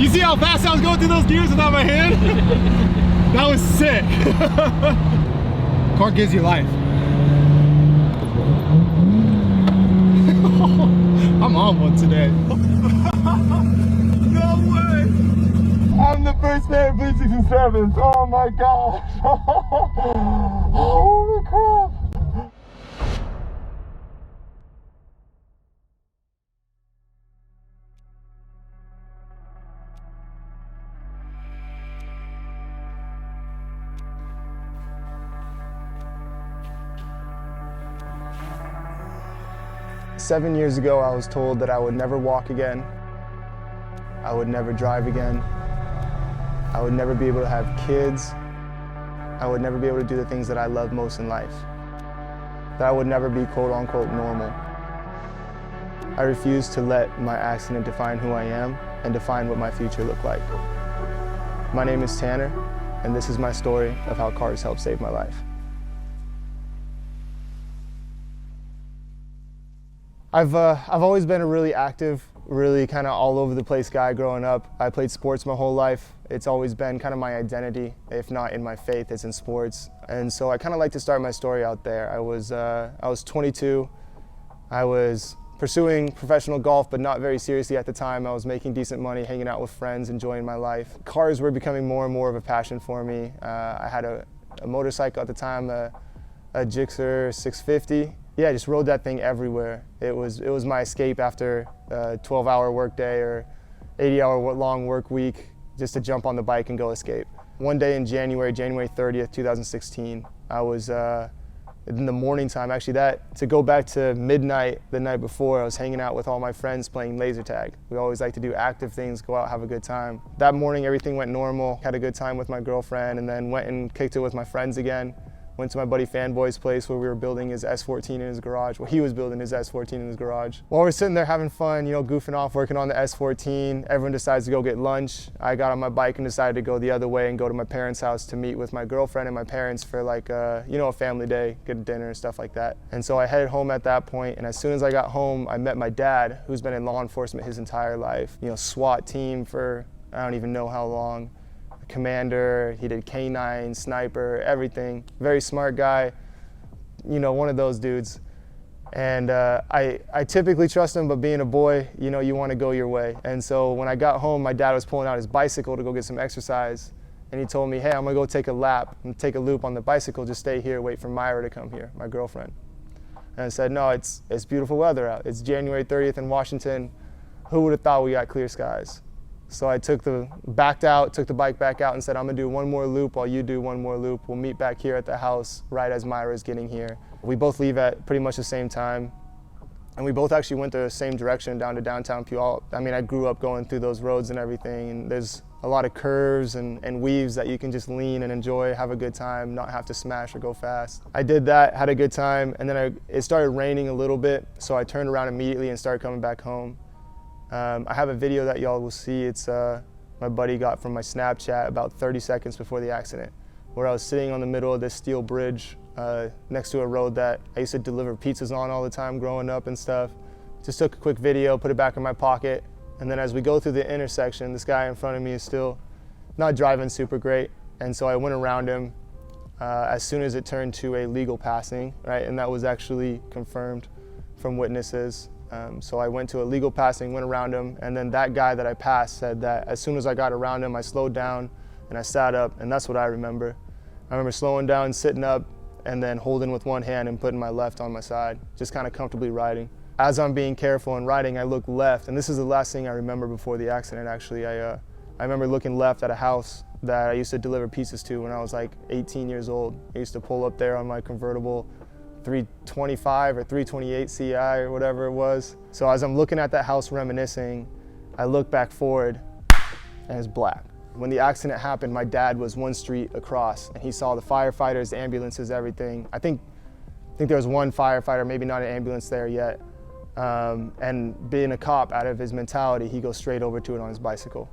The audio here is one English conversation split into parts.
You see how fast I was going through those gears without my hand? That was sick. Car gives you life. I'm on one today. No way! I'm the first Paraplegic in 7s. Oh my gosh. Holy crap. 7 years ago, I was told that I would never walk again. I would never drive again. I would never be able to have kids. I would never be able to do the things that I love most in life. That I would never be quote unquote normal. I refuse to let my accident define who I am and define what my future looked like. My name is Tanner, and this is my story of how cars helped save my life. I've always been a really active, really kind of all over the place guy growing up. I played sports my whole life. It's always been kind of my identity. If not in my faith, it's in sports. And so I kind of like to start my story out there. I was 22. I was pursuing professional golf, but not very seriously at the time. I was making decent money, hanging out with friends, enjoying my life. Cars were becoming more and more of a passion for me. I had a motorcycle at the time, a Gixxer 650. Yeah, I just rode that thing everywhere. It was my escape after a 12-hour workday or 80-hour long work week, just to jump on the bike and go escape. One day in January 30th, 2016, I was in the morning time, actually to go back to midnight the night before, I was hanging out with all my friends playing laser tag. We always like to do active things, go out, have a good time. That morning, everything went normal, had a good time with my girlfriend, and then went and kicked it with my friends again. Went to my buddy Fanboy's place where we were building his S14 in his garage. Well, he was building his S14 in his garage. While we're sitting there having fun, you know, goofing off, working on the S14, everyone decides to go get lunch. I got on my bike and decided to go the other way and go to my parents' house to meet with my girlfriend and my parents for like, you know, a family day, get dinner and stuff like that. And so I headed home at that point, and as soon as I got home, I met my dad, who's been in law enforcement his entire life. You know, SWAT team for I don't even know how long. Commander, he did K9, sniper, everything. Very smart guy, you know, one of those dudes. And I typically trust him, but being a boy, you know, you want to go your way. And so when I got home, my dad was pulling out his bicycle to go get some exercise. And he told me, hey, I'm gonna go take a lap and take a loop on the bicycle, just stay here, wait for Myra to come here, my girlfriend. And I said, no, it's beautiful weather out. It's January 30th in Washington. Who would have thought we got clear skies? So I backed out, took the bike back out and said, I'm gonna do one more loop while you do one more loop. We'll meet back here at the house right as Myra's getting here. We both leave at pretty much the same time. And we both actually went the same direction down to downtown Puyallup. I mean, I grew up going through those roads and everything, and there's a lot of curves and weaves that you can just lean and enjoy, have a good time, not have to smash or go fast. I did that, had a good time, and then it started raining a little bit, so I turned around immediately and started coming back home. I have a video that y'all will see. It's my buddy got from my Snapchat about 30 seconds before the accident, where I was sitting on the middle of this steel bridge next to a road that I used to deliver pizzas on all the time growing up and stuff. Just took a quick video, put it back in my pocket, and then as we go through the intersection, this guy in front of me is still not driving super great, and so I went around him as soon as it turned to a legal passing, right? And that was actually confirmed from witnesses. So I went to a legal passing, went around him, and then that guy that I passed said that as soon as I got around him, I slowed down and I sat up, and that's what I remember. I remember slowing down, sitting up, and then holding with one hand and putting my left on my side, just kind of comfortably riding. As I'm being careful and riding, I look left, and this is the last thing I remember before the accident, actually. I remember looking left at a house that I used to deliver pizzas to when I was like 18 years old. I used to pull up there on my convertible 325 or 328 CI or whatever it was. So as I'm looking at that house reminiscing, I look back forward and it's black. When the accident happened, my dad was one street across and he saw the firefighters, the ambulances, everything. I think there was one firefighter, maybe not an ambulance there yet. And being a cop, out of his mentality, he goes straight over to it on his bicycle.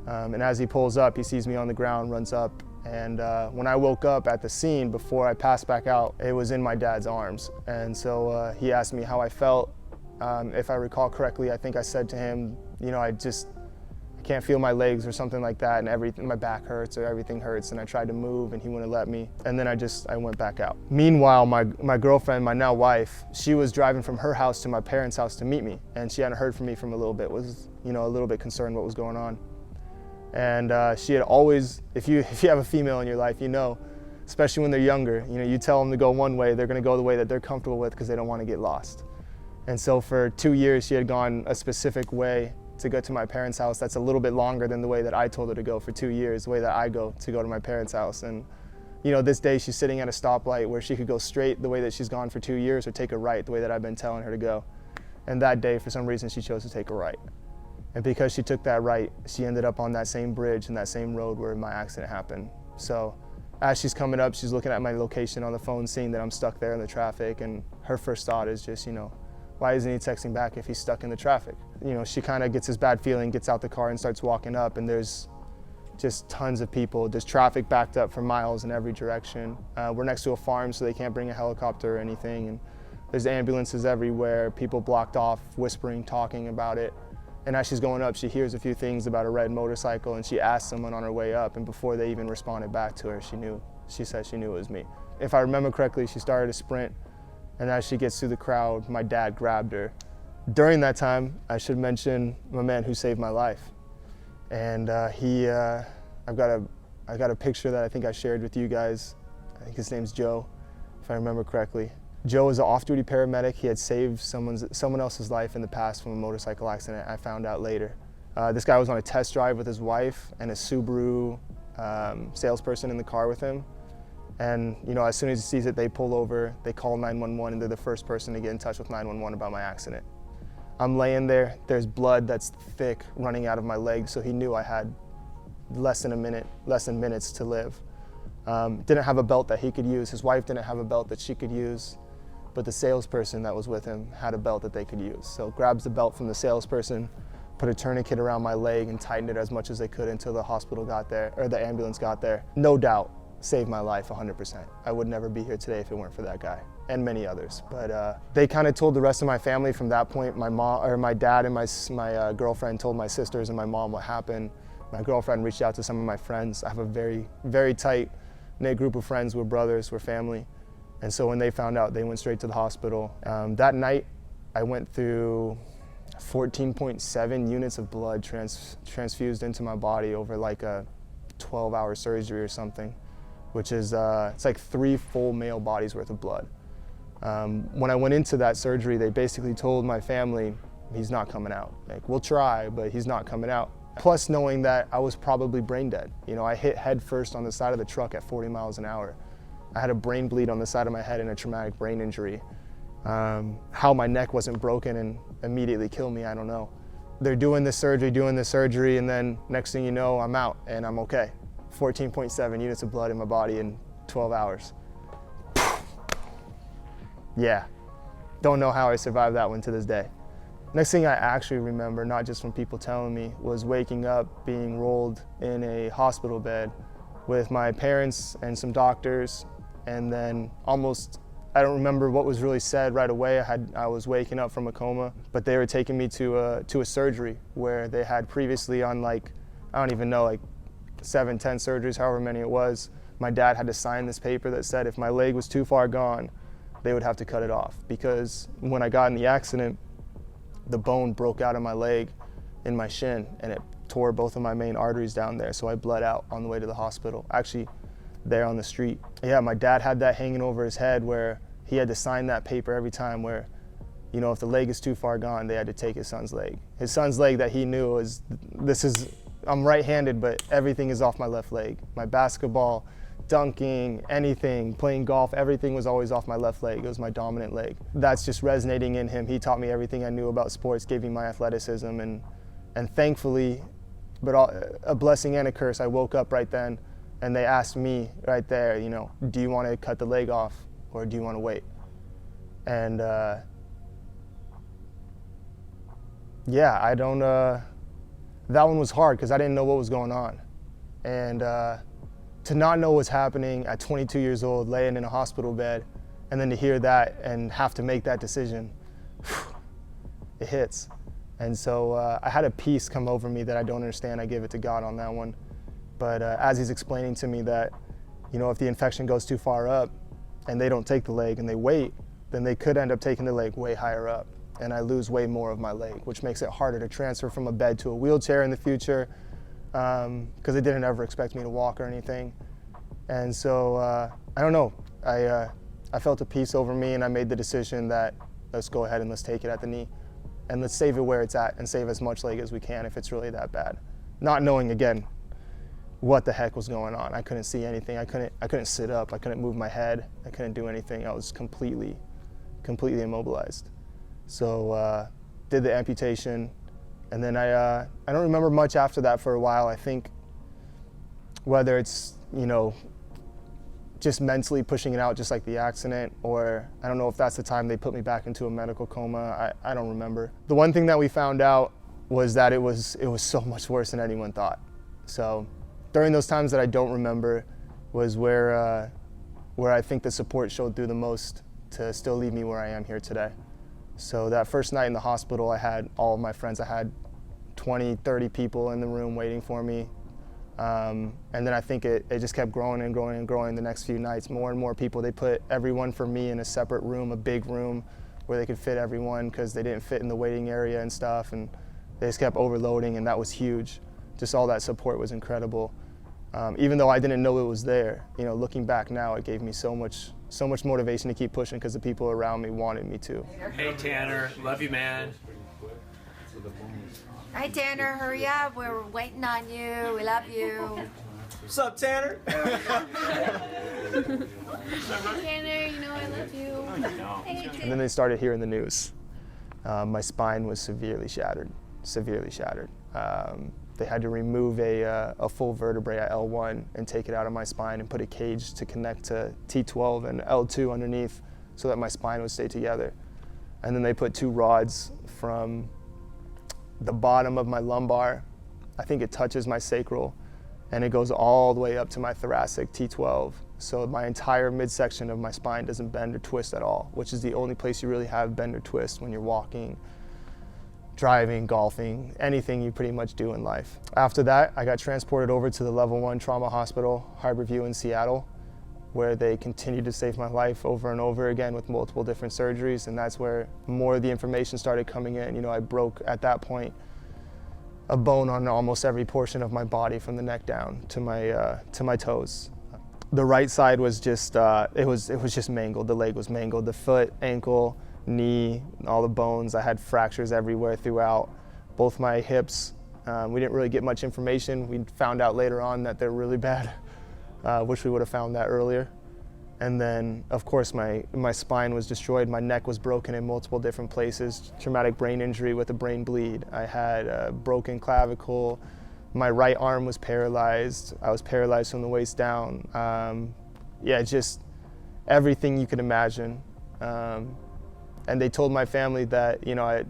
And as he pulls up, he sees me on the ground, runs up. And when I woke up at the scene, before I passed back out, it was in my dad's arms. And so he asked me how I felt. If I recall correctly, I think I said to him, you know, I can't feel my legs or something like that, and everything, my back hurts or everything hurts, and I tried to move and he wouldn't let me, and then I went back out. Meanwhile, my girlfriend, my now wife, she was driving from her house to my parents' house to meet me, and she hadn't heard from me from a little bit, was, you know, a little bit concerned what was going on. And she had always, if you have a female in your life, you know, especially when they're younger, you know, you tell them to go one way, they're gonna go the way that they're comfortable with because they don't want to get lost. And so for 2 years, she had gone a specific way to go to my parents' house that's a little bit longer than the way that I told her to go for 2 years, the way that I go to my parents' house. And you know, this day she's sitting at a stoplight where she could go straight the way that she's gone for 2 years, or take a right the way that I've been telling her to go. And that day, for some reason, she chose to take a right. And because she took that right, she ended up on that same bridge and that same road where my accident happened. So as she's coming up, she's looking at my location on the phone, seeing that I'm stuck there in the traffic, and her first thought is just, you know, why isn't he texting back if he's stuck in the traffic? You know, she kind of gets this bad feeling, gets out the car and starts walking up, and there's just tons of people. There's traffic backed up for miles in every direction. We're next to a farm, so they can't bring a helicopter or anything, and there's ambulances everywhere, people blocked off, whispering, talking about it. And as she's going up, she hears a few things about a red motorcycle, and she asked someone on her way up, and before they even responded back to her, she said she knew it was me. If I remember correctly, she started to sprint, and as she gets through the crowd, my dad grabbed her. During that time, I should mention my man who saved my life. And I've got a picture that I think I shared with you guys. I think his name's Joe, if I remember correctly. Joe was an off-duty paramedic. He had saved someone else's life in the past from a motorcycle accident, I found out later. This guy was on a test drive with his wife and a Subaru salesperson in the car with him. And you know, as soon as he sees it, they pull over, they call 911, and they're the first person to get in touch with 911 about my accident. I'm laying there, there's blood that's thick running out of my leg, so he knew I had less than minutes to live. Didn't have a belt that he could use. His wife didn't have a belt that she could use, but the salesperson that was with him had a belt that they could use. So grabs the belt from the salesperson, put a tourniquet around my leg and tightened it as much as they could until the hospital got there, or the ambulance got there. No doubt, saved my life 100%. I would never be here today if it weren't for that guy, and many others. But they kind of told the rest of my family from that point. My dad and my girlfriend told my sisters and my mom what happened. My girlfriend reached out to some of my friends. I have a very, very tight-knit group of friends. We're brothers, we're family. And so when they found out, they went straight to the hospital. That night, I went through 14.7 units of blood transfused into my body over like a 12-hour surgery or something, which is, it's like 3 full male bodies worth of blood. When I went into that surgery, they basically told my family, he's not coming out. Like, we'll try, but he's not coming out. Plus knowing that I was probably brain dead. You know, I hit head first on the side of the truck at 40 miles an hour. I had a brain bleed on the side of my head and a traumatic brain injury. How my neck wasn't broken and immediately killed me, I don't know. They're doing this surgery, and then next thing you know, I'm out and I'm okay. 14.7 units of blood in my body in 12 hours. Yeah, don't know how I survived that one to this day. Next thing I actually remember, not just from people telling me, was waking up, being rolled in a hospital bed with my parents and some doctors, and then I don't remember what was really said right away. I was waking up from a coma, but they were taking me to a surgery where they had previously on like, I don't even know, like 7, 10 surgeries, however many it was. My dad had to sign this paper that said if my leg was too far gone, they would have to cut it off, because when I got in the accident, the bone broke out of my leg in my shin, and it tore both of my main arteries down there, so I bled out on the way to the hospital, actually there on the street. Yeah, my dad had that hanging over his head where he had to sign that paper every time where, you know, if the leg is too far gone, they had to take his son's leg. His son's leg that he knew was, I'm right-handed, but everything is off my left leg. My basketball, dunking, anything, playing golf, everything was always off my left leg. It was my dominant leg. That's just resonating in him. He taught me everything I knew about sports, gave me my athleticism, and thankfully, but a blessing and a curse, I woke up right then, and they asked me right there, you know, do you want to cut the leg off or do you want to wait? And yeah, that one was hard because I didn't know what was going on. And to not know what's happening at 22 years old, laying in a hospital bed, and then to hear that and have to make that decision, it hits. And so I had a peace come over me that I don't understand. I give it to God on that one. But as he's explaining to me that, you know, if the infection goes too far up and they don't take the leg and they wait, then they could end up taking the leg way higher up, and I lose way more of my leg, which makes it harder to transfer from a bed to a wheelchair in the future, because they didn't ever expect me to walk or anything. And so I don't know, I felt a peace over me, and I made the decision that let's go ahead and let's take it at the knee, and let's save it where it's at and save as much leg as we can if it's really that bad. Not knowing, again, what the heck was going on. I couldn't see anything. I couldn't sit up. I couldn't move my head. I couldn't do anything. I was completely immobilized. So did the amputation, and then I don't remember much after that for a while. I think whether it's, you know, just mentally pushing it out just like the accident, or I don't know if that's the time they put me back into a medical coma. I don't remember. The one thing that we found out was that it was so much worse than anyone thought. So during those times that I don't remember was where I think the support showed through the most to still leave me where I am here today. So that first night in the hospital, I had all of my friends. I had 20, 30 people in the room waiting for me. And then I think it just kept growing and growing and growing the next few nights. More and more people. They put everyone for me in a separate room, a big room, where they could fit everyone because they didn't fit in the waiting area and stuff. And they just kept overloading, and that was huge. Just all that support was incredible. Even though I didn't know it was there, you know, looking back now, it gave me so much motivation to keep pushing because the people around me wanted me to. Hey Tanner, love you, man. Hi Tanner, hurry up. We're waiting on you. We love you. What's up, Tanner? Tanner, you know I love you. Hey, And then they started hearing the news. My spine was severely shattered. They had to remove a full vertebrae at L1 and take it out of my spine and put a cage to connect to T12 and L2 underneath so that my spine would stay together. And then they put 2 rods from the bottom of my lumbar, I think it touches my sacral, and it goes all the way up to my thoracic T12. So my entire midsection of my spine doesn't bend or twist at all, which is the only place you really have bend or twist when you're walking, driving, golfing, anything you pretty much do in life. After that, I got transported over to the level 1 trauma hospital, Harborview in Seattle, where they continued to save my life over and over again with multiple different surgeries, and that's where more of the information started coming in. You know, I broke, at that point, a bone on almost every portion of my body from the neck down to my toes. The right side was just, it was just mangled. The leg was mangled, the foot, ankle, knee, all the bones. I had fractures everywhere throughout. Both my hips, we didn't really get much information. We found out later on that they're really bad. Wish we would have found that earlier. And then, of course, my spine was destroyed. My neck was broken in multiple different places. Traumatic brain injury with a brain bleed. I had a broken clavicle. My right arm was paralyzed. I was paralyzed from the waist down. Yeah, just everything you could imagine. And they told my family that, you know,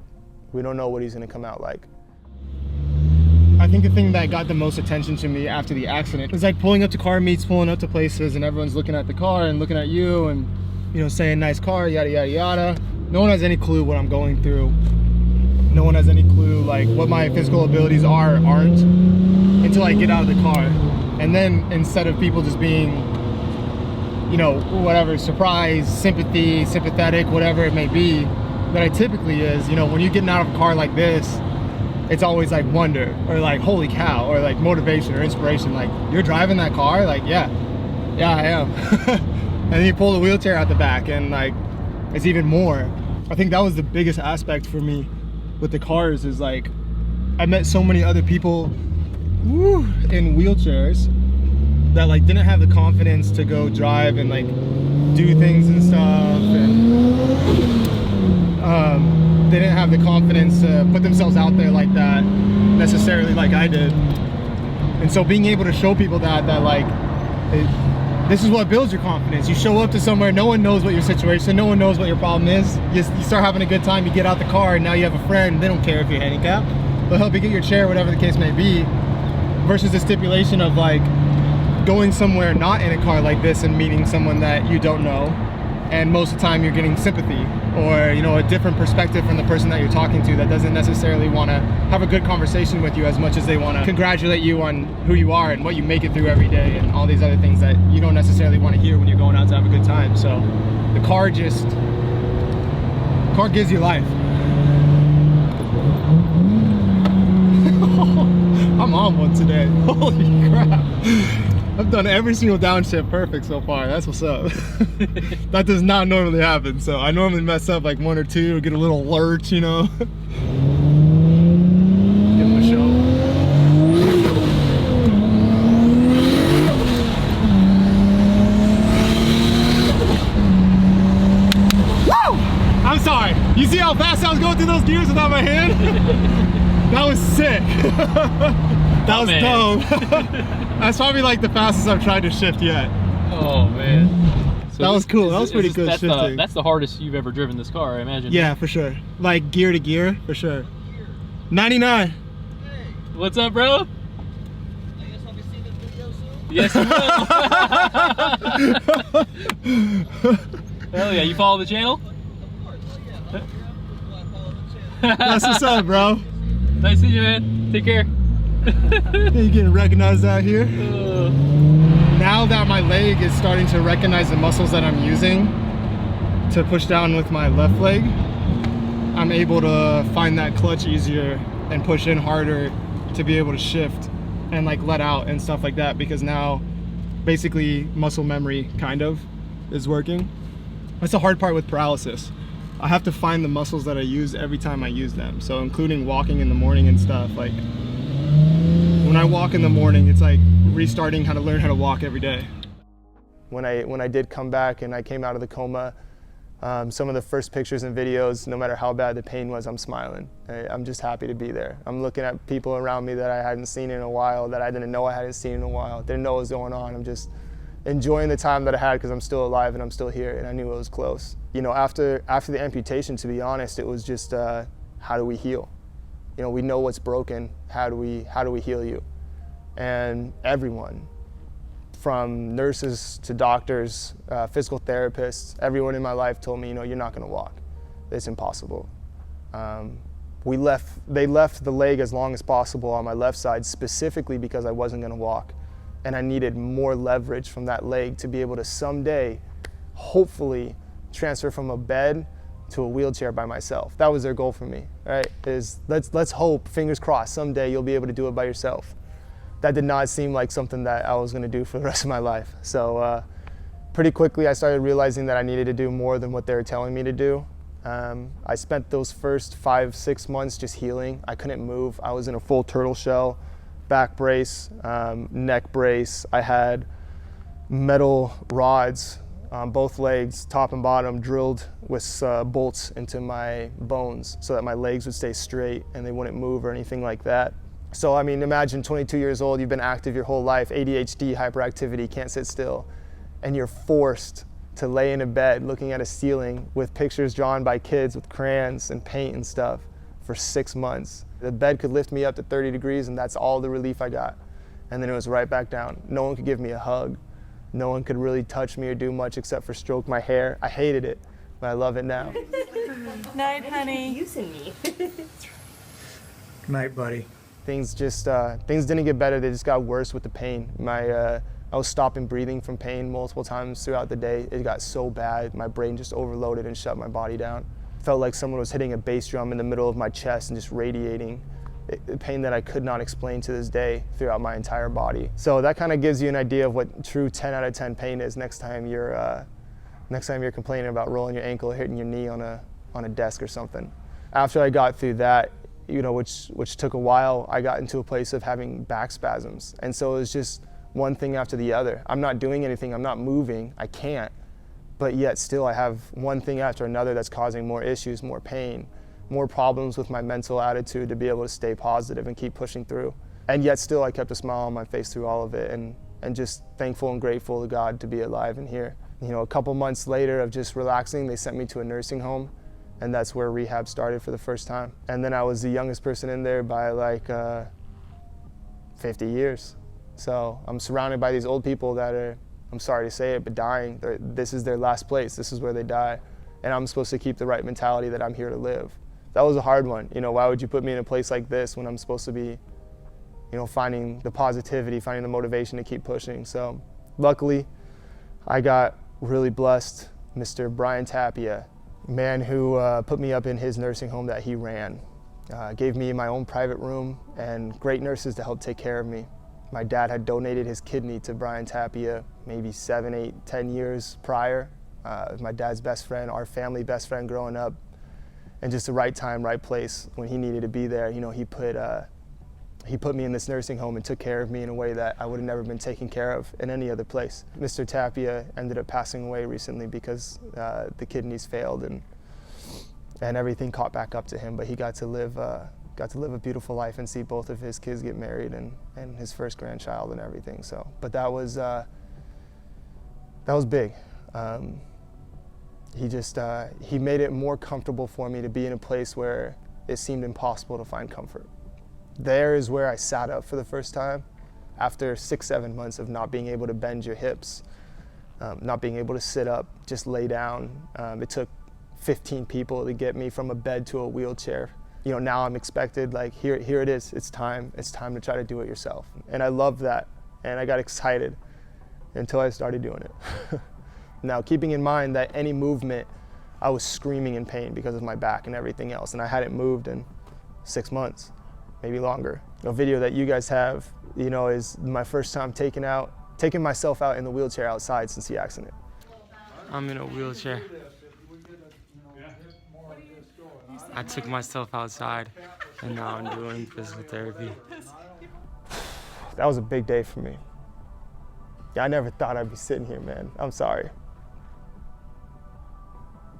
we don't know what he's going to come out like. I think the thing that got the most attention to me after the accident was like pulling up to car meets, pulling up to places, and everyone's looking at the car and looking at you and, you know, saying nice car, yada, yada, yada. No one has any clue what I'm going through. No one has any clue like what my physical abilities are or aren't until I get out of the car. And then instead of people just being, you know, whatever, surprise, sympathy, sympathetic, whatever it may be, that I typically is, you know, when you're getting out of a car like this, it's always like wonder or like holy cow or like motivation or inspiration. Like, you're driving that car? Like, yeah I am. And then you pull the wheelchair out the back and like it's even more. I think that was the biggest aspect for me with the cars, is like I met so many other people in wheelchairs that like didn't have the confidence to go drive and like do things and stuff, and they didn't have the confidence to put themselves out there like that necessarily like I did. And so being able to show people that like this is what builds your confidence. You show up to somewhere, no one knows what your situation, no one knows what your problem is. You start having a good time, you get out the car, and now you have a friend. They don't care if you're handicapped. They'll help you get your chair, whatever the case may be, versus the stipulation of like going somewhere not in a car like this and meeting someone that you don't know, and most of the time you're getting sympathy or, you know, a different perspective from the person that you're talking to that doesn't necessarily want to have a good conversation with you as much as they want to congratulate you on who you are and what you make it through every day and all these other things that you don't necessarily want to hear when you're going out to have a good time. So the car gives you life. I'm on one today. Holy crap. I've done every single downshift perfect so far. That's what's up. That does not normally happen. So I normally mess up like one or two, or get a little lurch, you know. Give them a show. Woo! I'm sorry. You see how fast I was going through those gears without my hand? That was sick. That was dope. That's probably like the fastest I've tried to shift yet. Oh man. So that was cool. That was pretty good shifting. That's the hardest you've ever driven this car, I imagine. Yeah, for sure. Like gear to gear, for sure. 99. Hey. What's up, bro? I guess I'll be seeing this video soon. Yes, you will. Hell yeah, you follow the channel? Of course. Oh, yeah. That's what's up, bro. Nice to see you, man. Take care. You getting recognized out here? Now that my leg is starting to recognize the muscles that I'm using to push down with my left leg, I'm able to find that clutch easier and push in harder to be able to shift and like let out and stuff like that, because now basically muscle memory kind of is working. That's the hard part with paralysis. I have to find the muscles that I use every time I use them. So including walking in the morning and stuff. Like when I walk in the morning, it's like restarting how to learn how to walk every day. When I did come back and I came out of the coma, some of the first pictures and videos, no matter how bad the pain was, I'm smiling. I'm just happy to be there. I'm looking at people around me that I hadn't seen in a while, that I didn't know I hadn't seen in a while, didn't know what was going on. I'm just enjoying the time that I had because I'm still alive and I'm still here, and I knew it was close. You know, after the amputation, to be honest, it was just how do we heal? You know, we know what's broken. How do we heal you? And everyone, from nurses to doctors, physical therapists, everyone in my life told me, you know, you're not going to walk. It's impossible. They left the leg as long as possible on my left side specifically because I wasn't going to walk. And I needed more leverage from that leg to be able to someday, hopefully, transfer from a bed to a wheelchair by myself. That was their goal for me, right? Is let's hope, fingers crossed, someday you'll be able to do it by yourself. That did not seem like something that I was gonna do for the rest of my life. So pretty quickly I started realizing that I needed to do more than what they were telling me to do. I spent those first 5-6 months just healing. I couldn't move. I was in a full turtle shell, back brace, neck brace. I had metal rods on both legs, top and bottom, drilled with bolts into my bones so that my legs would stay straight and they wouldn't move or anything like that. So I mean, imagine 22 years old, you've been active your whole life, ADHD, hyperactivity, can't sit still, and you're forced to lay in a bed looking at a ceiling with pictures drawn by kids with crayons and paint and stuff for 6 months. The bed could lift me up to 30 degrees and that's all the relief I got. And then it was right back down. No one could give me a hug. No one could really touch me or do much except for stroke my hair. I hated it, but I love it now. Night, honey. Using me. Good night, buddy. Things didn't get better, they just got worse with the pain. I was stopping breathing from pain multiple times throughout the day. It got so bad, my brain just overloaded and shut my body down. Felt like someone was hitting a bass drum in the middle of my chest and just radiating pain that I could not explain to this day throughout my entire body. So that kind of gives you an idea of what true 10 out of 10 pain is next time you're complaining about rolling your ankle or hitting your knee on a desk or something. After I got through that, you know, which took a while, I got into a place of having back spasms. And so it was just one thing after the other. I'm not doing anything, I'm not moving, I can't, but yet still I have one thing after another that's causing more issues, more pain, more problems with my mental attitude to be able to stay positive and keep pushing through. And yet still I kept a smile on my face through all of it, and just thankful and grateful to God to be alive and here. You know, a couple months later of just relaxing, they sent me to a nursing home, and that's where rehab started for the first time. And then I was the youngest person in there by like 50 years. So I'm surrounded by these old people that are I'm sorry to say it, but dying, this is their last place. This is where they die. And I'm supposed to keep the right mentality that I'm here to live. That was a hard one. You know, why would you put me in a place like this when I'm supposed to be, you know, finding the positivity, finding the motivation to keep pushing. So luckily, I got really blessed. Mr. Brian Tapia, man who put me up in his nursing home that he ran, gave me my own private room and great nurses to help take care of me. My dad had donated his kidney to Brian Tapia maybe 7, 8, 10 years prior. My dad's best friend, our family best friend growing up, and just the right time, right place when he needed to be there. You know, he put me in this nursing home and took care of me in a way that I would have never been taken care of in any other place. Mr. Tapia ended up passing away recently because the kidneys failed and everything caught back up to him. But he got to live a beautiful life and see both of his kids get married and his first grandchild and everything. So, but that was big. He made it more comfortable for me to be in a place where it seemed impossible to find comfort. There is where I sat up for the first time after 6, 7 months of not being able to bend your hips, not being able to sit up, just lay down. It took 15 people to get me from a bed to a wheelchair. You know, now I'm expected, like, here it is, it's time to try to do it yourself. And I loved that, and I got excited until I started doing it. Now, keeping in mind that any movement, I was screaming in pain because of my back and everything else, and I hadn't moved in 6 months. Maybe longer. A video that you guys have, you know, is my first time taking myself out in the wheelchair outside since the accident. I'm in a wheelchair. I took myself outside and now I'm doing physical therapy. That was a big day for me. Yeah, I never thought I'd be sitting here, man. I'm sorry.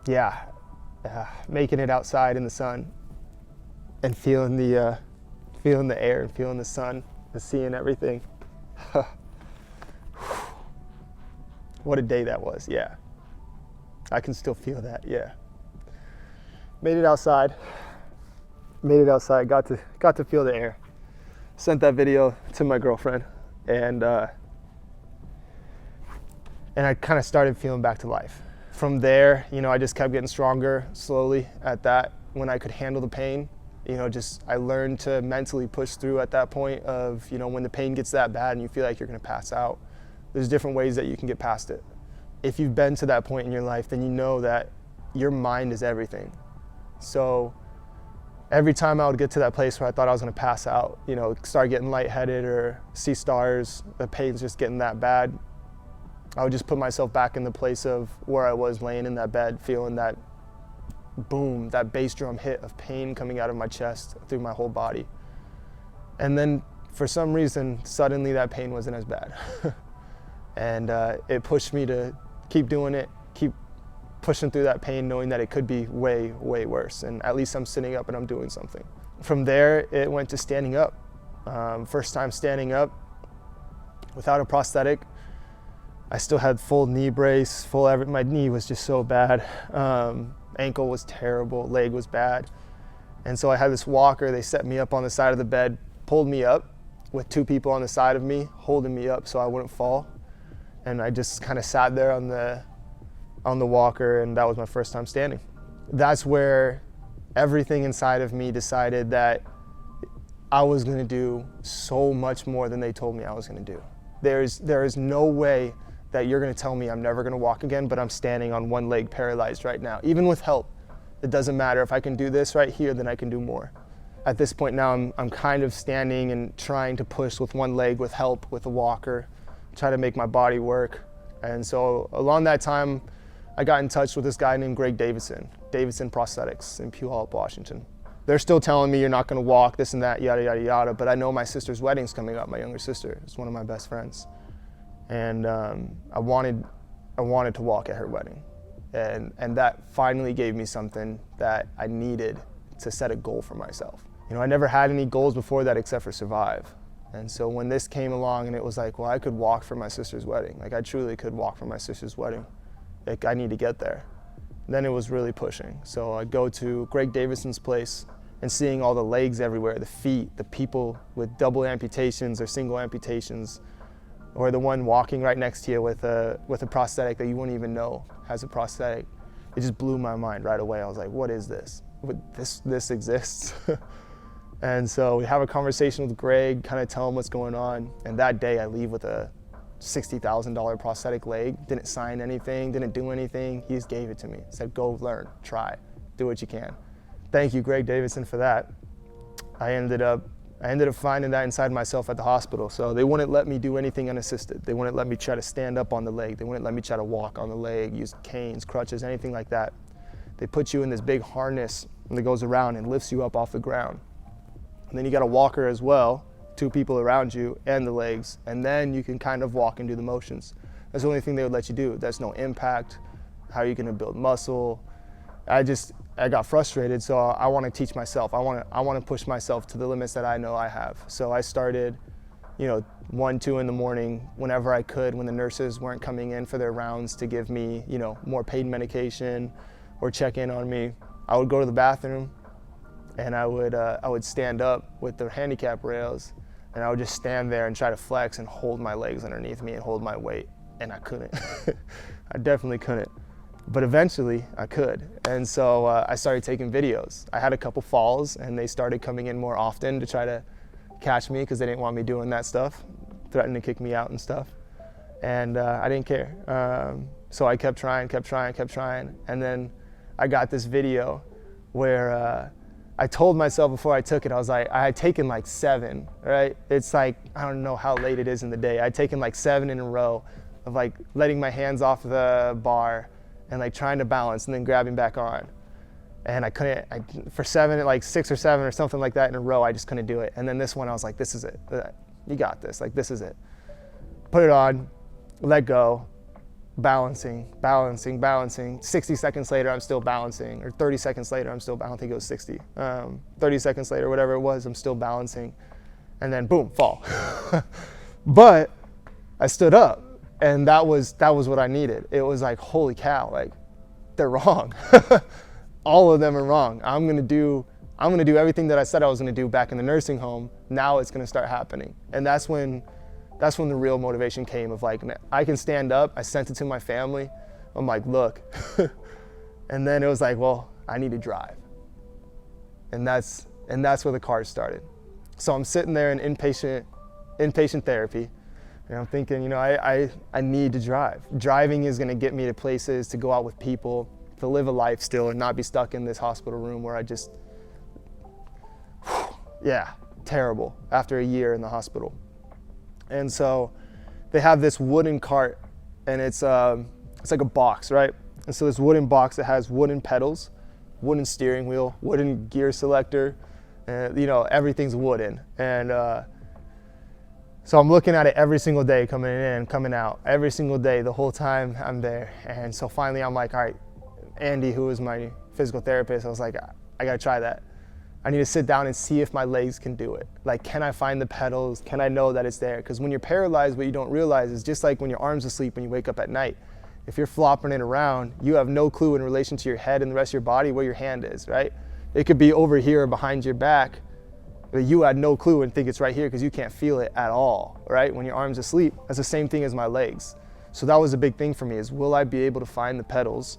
Yeah, making it outside in the sun and feeling the air and feeling the sun, and seeing everything. What a day that was, yeah. I can still feel that, yeah. Made it outside, got to feel the air. Sent that video to my girlfriend, and I kind of started feeling back to life. From there, you know, I just kept getting stronger slowly at that. When I could handle the pain, you know, I learned to mentally push through at that point of, you know, when the pain gets that bad and you feel like you're gonna pass out, there's different ways that you can get past it. If you've been to that point in your life, then you know that your mind is everything. So every time I would get to that place where I thought I was gonna pass out, you know, start getting lightheaded or see stars, the pain's just getting that bad, I would just put myself back in the place of where I was laying in that bed, feeling that boom, that bass drum hit of pain coming out of my chest through my whole body. And then for some reason, suddenly that pain wasn't as bad. And it pushed me to keep doing it, keep pushing through that pain, knowing that it could be way, way worse. And at least I'm sitting up and I'm doing something. From there, it went to standing up. First time standing up without a prosthetic. I still had full knee brace, my knee was just so bad. Ankle was terrible, leg was bad. And so I had this walker, they set me up on the side of the bed, pulled me up with 2 people on the side of me, holding me up so I wouldn't fall. And I just kind of sat there on the walker, and that was my first time standing. That's where everything inside of me decided that I was gonna do so much more than they told me I was gonna do. There is no way that you're gonna tell me I'm never gonna walk again, but I'm standing on one leg paralyzed right now. Even with help, it doesn't matter. If I can do this right here, then I can do more. At this point now, I'm kind of standing and trying to push with one leg with help, with a walker, try to make my body work. And so along that time, I got in touch with this guy named Greg Davidson Prosthetics in Puyallup, Washington. They're still telling me you're not gonna walk, this and that, yada, yada, yada, but I know my sister's wedding's coming up, my younger sister. It's one of my best friends. And I wanted to walk at her wedding. And that finally gave me something that I needed to set a goal for myself. You know, I never had any goals before that except for survive. And so when this came along and it was like, well, I could walk for my sister's wedding. Like, I truly could walk for my sister's wedding. Like, I need to get there. Then it was really pushing. So I go to Greg Davidson's place and seeing all the legs everywhere, the feet, the people with double amputations or single amputations, or the one walking right next to you with a prosthetic that you wouldn't even know has a prosthetic. It just blew my mind right away. I was like, what is this? This exists? And so we have a conversation with Greg, kind of tell him what's going on. And that day I leave with a $60,000 prosthetic leg, didn't sign anything, didn't do anything. He just gave it to me. Said, go learn, try, do what you can. Thank you, Greg Davidson, for that. I ended up finding that inside myself at the hospital. So they wouldn't let me do anything unassisted. They wouldn't let me try to stand up on the leg. They wouldn't let me try to walk on the leg, use canes, crutches, anything like that. They put you in this big harness that goes around and lifts you up off the ground. And then you got a walker as well, 2 people around you and the legs, and then you can kind of walk and do the motions. That's the only thing they would let you do. There's no impact. How are you gonna build muscle? I got frustrated, so I want to teach myself. I want to push myself to the limits that I know I have. So I started, 1, 2 in the morning, whenever I could, when the nurses weren't coming in for their rounds to give me, more pain medication or check in on me. I would go to the bathroom, and I would stand up with the handicap rails, and I would just stand there and try to flex and hold my legs underneath me and hold my weight, and I couldn't. I definitely couldn't. But eventually I could. And so I started taking videos. I had a couple falls, and they started coming in more often to try to catch me because they didn't want me doing that stuff, threatened to kick me out and stuff. And I didn't care. So I kept trying. And then I got this video where I told myself before I took it, I was like, I had taken like 7, right? It's like, I don't know how late it is in the day. I'd taken like 7 in a row of like letting my hands off the bar and like trying to balance and then grabbing back on. And I couldn't, for 7, like 6 or 7 or something like that in a row, I just couldn't do it. And then this one, I was like, this is it. You got this, like this is it. Put it on, let go, balancing. 60 seconds later, I'm still balancing, or 30 seconds later, I don't think it was 60. 30 seconds later, whatever it was, I'm still balancing. And then boom, fall. But I stood up. And that was what I needed. It was like, holy cow, like they're wrong. All of them are wrong. I'm gonna do everything that I said I was gonna do back in the nursing home. Now it's gonna start happening. And that's when the real motivation came of like, I can stand up. I sent it to my family. I'm like, look. And then it was like, well, I need to drive. And that's where the cars started. So I'm sitting there in inpatient therapy. And I'm thinking, I need to drive. Driving is gonna get me to places, to go out with people, to live a life still and not be stuck in this hospital room where I just, terrible after a year in the hospital. And so they have this wooden cart, and it's like a box, right? And so this wooden box that has wooden pedals, wooden steering wheel, wooden gear selector, and everything's wooden. And so I'm looking at it every single day, coming in, coming out, every single day, the whole time I'm there. And so finally I'm like, all right, Andy, who is my physical therapist, I was like, I gotta try that. I need to sit down and see if my legs can do it. Like, can I find the pedals? Can I know that it's there? Because when you're paralyzed, what you don't realize is just like when your arm's asleep when you wake up at night, if you're flopping it around, you have no clue in relation to your head and the rest of your body where your hand is, right? It could be over here or behind your back, but you had no clue and think it's right here because you can't feel it at all, right? When your arm's asleep, that's the same thing as my legs. So that was a big thing for me, is will I be able to find the pedals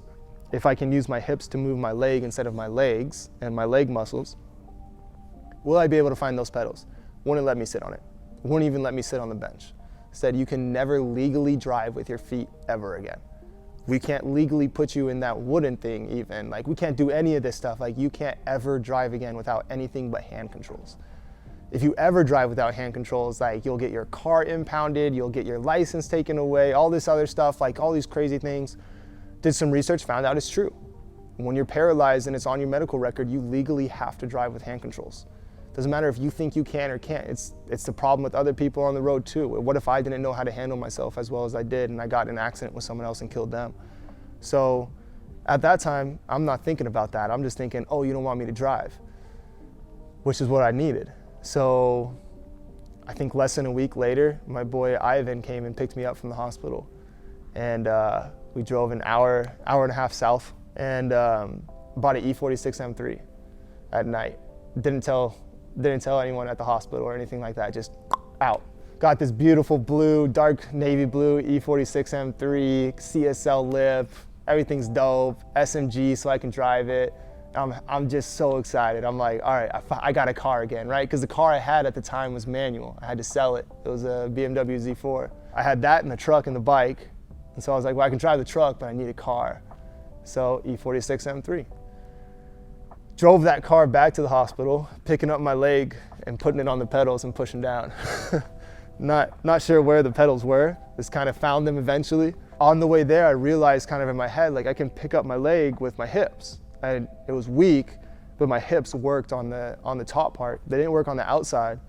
if I can use my hips to move my leg instead of my legs and my leg muscles? Will I be able to find those pedals? Wouldn't let me sit on it. Wouldn't even let me sit on the bench. Said you can never legally drive with your feet ever again. We can't legally put you in that wooden thing even. Like, we can't do any of this stuff. Like, you can't ever drive again without anything but hand controls. If you ever drive without hand controls, like, you'll get your car impounded, you'll get your license taken away, all this other stuff, like all these crazy things. Did some research, found out it's true. When you're paralyzed and it's on your medical record, you legally have to drive with hand controls. Doesn't matter if you think you can or can't. It's the problem with other people on the road too. What if I didn't know how to handle myself as well as I did and I got in an accident with someone else and killed them? So at that time, I'm not thinking about that. I'm just thinking, oh, you don't want me to drive, which is what I needed. So I think less than a week later, my boy Ivan came and picked me up from the hospital. And we drove an hour and a half south and bought an E46 M3 at night. Didn't tell anyone at the hospital or anything like that, just out. Got this beautiful blue, dark navy blue E46 M3, CSL lip, everything's dope, SMG so I can drive it. I'm just so excited. I'm like, all right, I got a car again, right? Because the car I had at the time was manual. I had to sell it. It was a BMW Z4. I had that in the truck and the bike. And so I was like, well, I can drive the truck, but I need a car. So E46 M3. Drove that car back to the hospital, picking up my leg and putting it on the pedals and pushing down. Not sure where the pedals were. Just kind of found them eventually. On the way there, I realized kind of in my head, like I can pick up my leg with my hips. And it was weak, but my hips worked on the top part. They didn't work on the outside,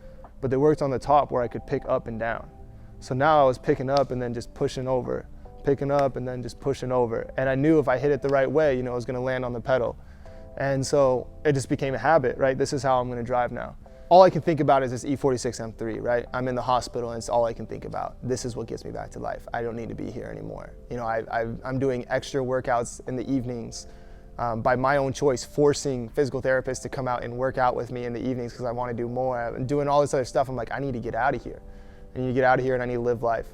but they worked on the top where I could pick up and down. So now I was picking up and then just pushing over, picking up and then just pushing over. And I knew if I hit it the right way, you know, I was gonna land on the pedal. And so it just became a habit, right? This is how I'm gonna drive now. All I can think about is this E46 M3, right? I'm in the hospital and it's all I can think about. This is what gets me back to life. I don't need to be here anymore. You know, I'm doing extra workouts in the evenings by my own choice, forcing physical therapists to come out and work out with me in the evenings because I want to do more. I'm doing all this other stuff. I'm like, I need to get out of here. I need to get out of here and I need to live life.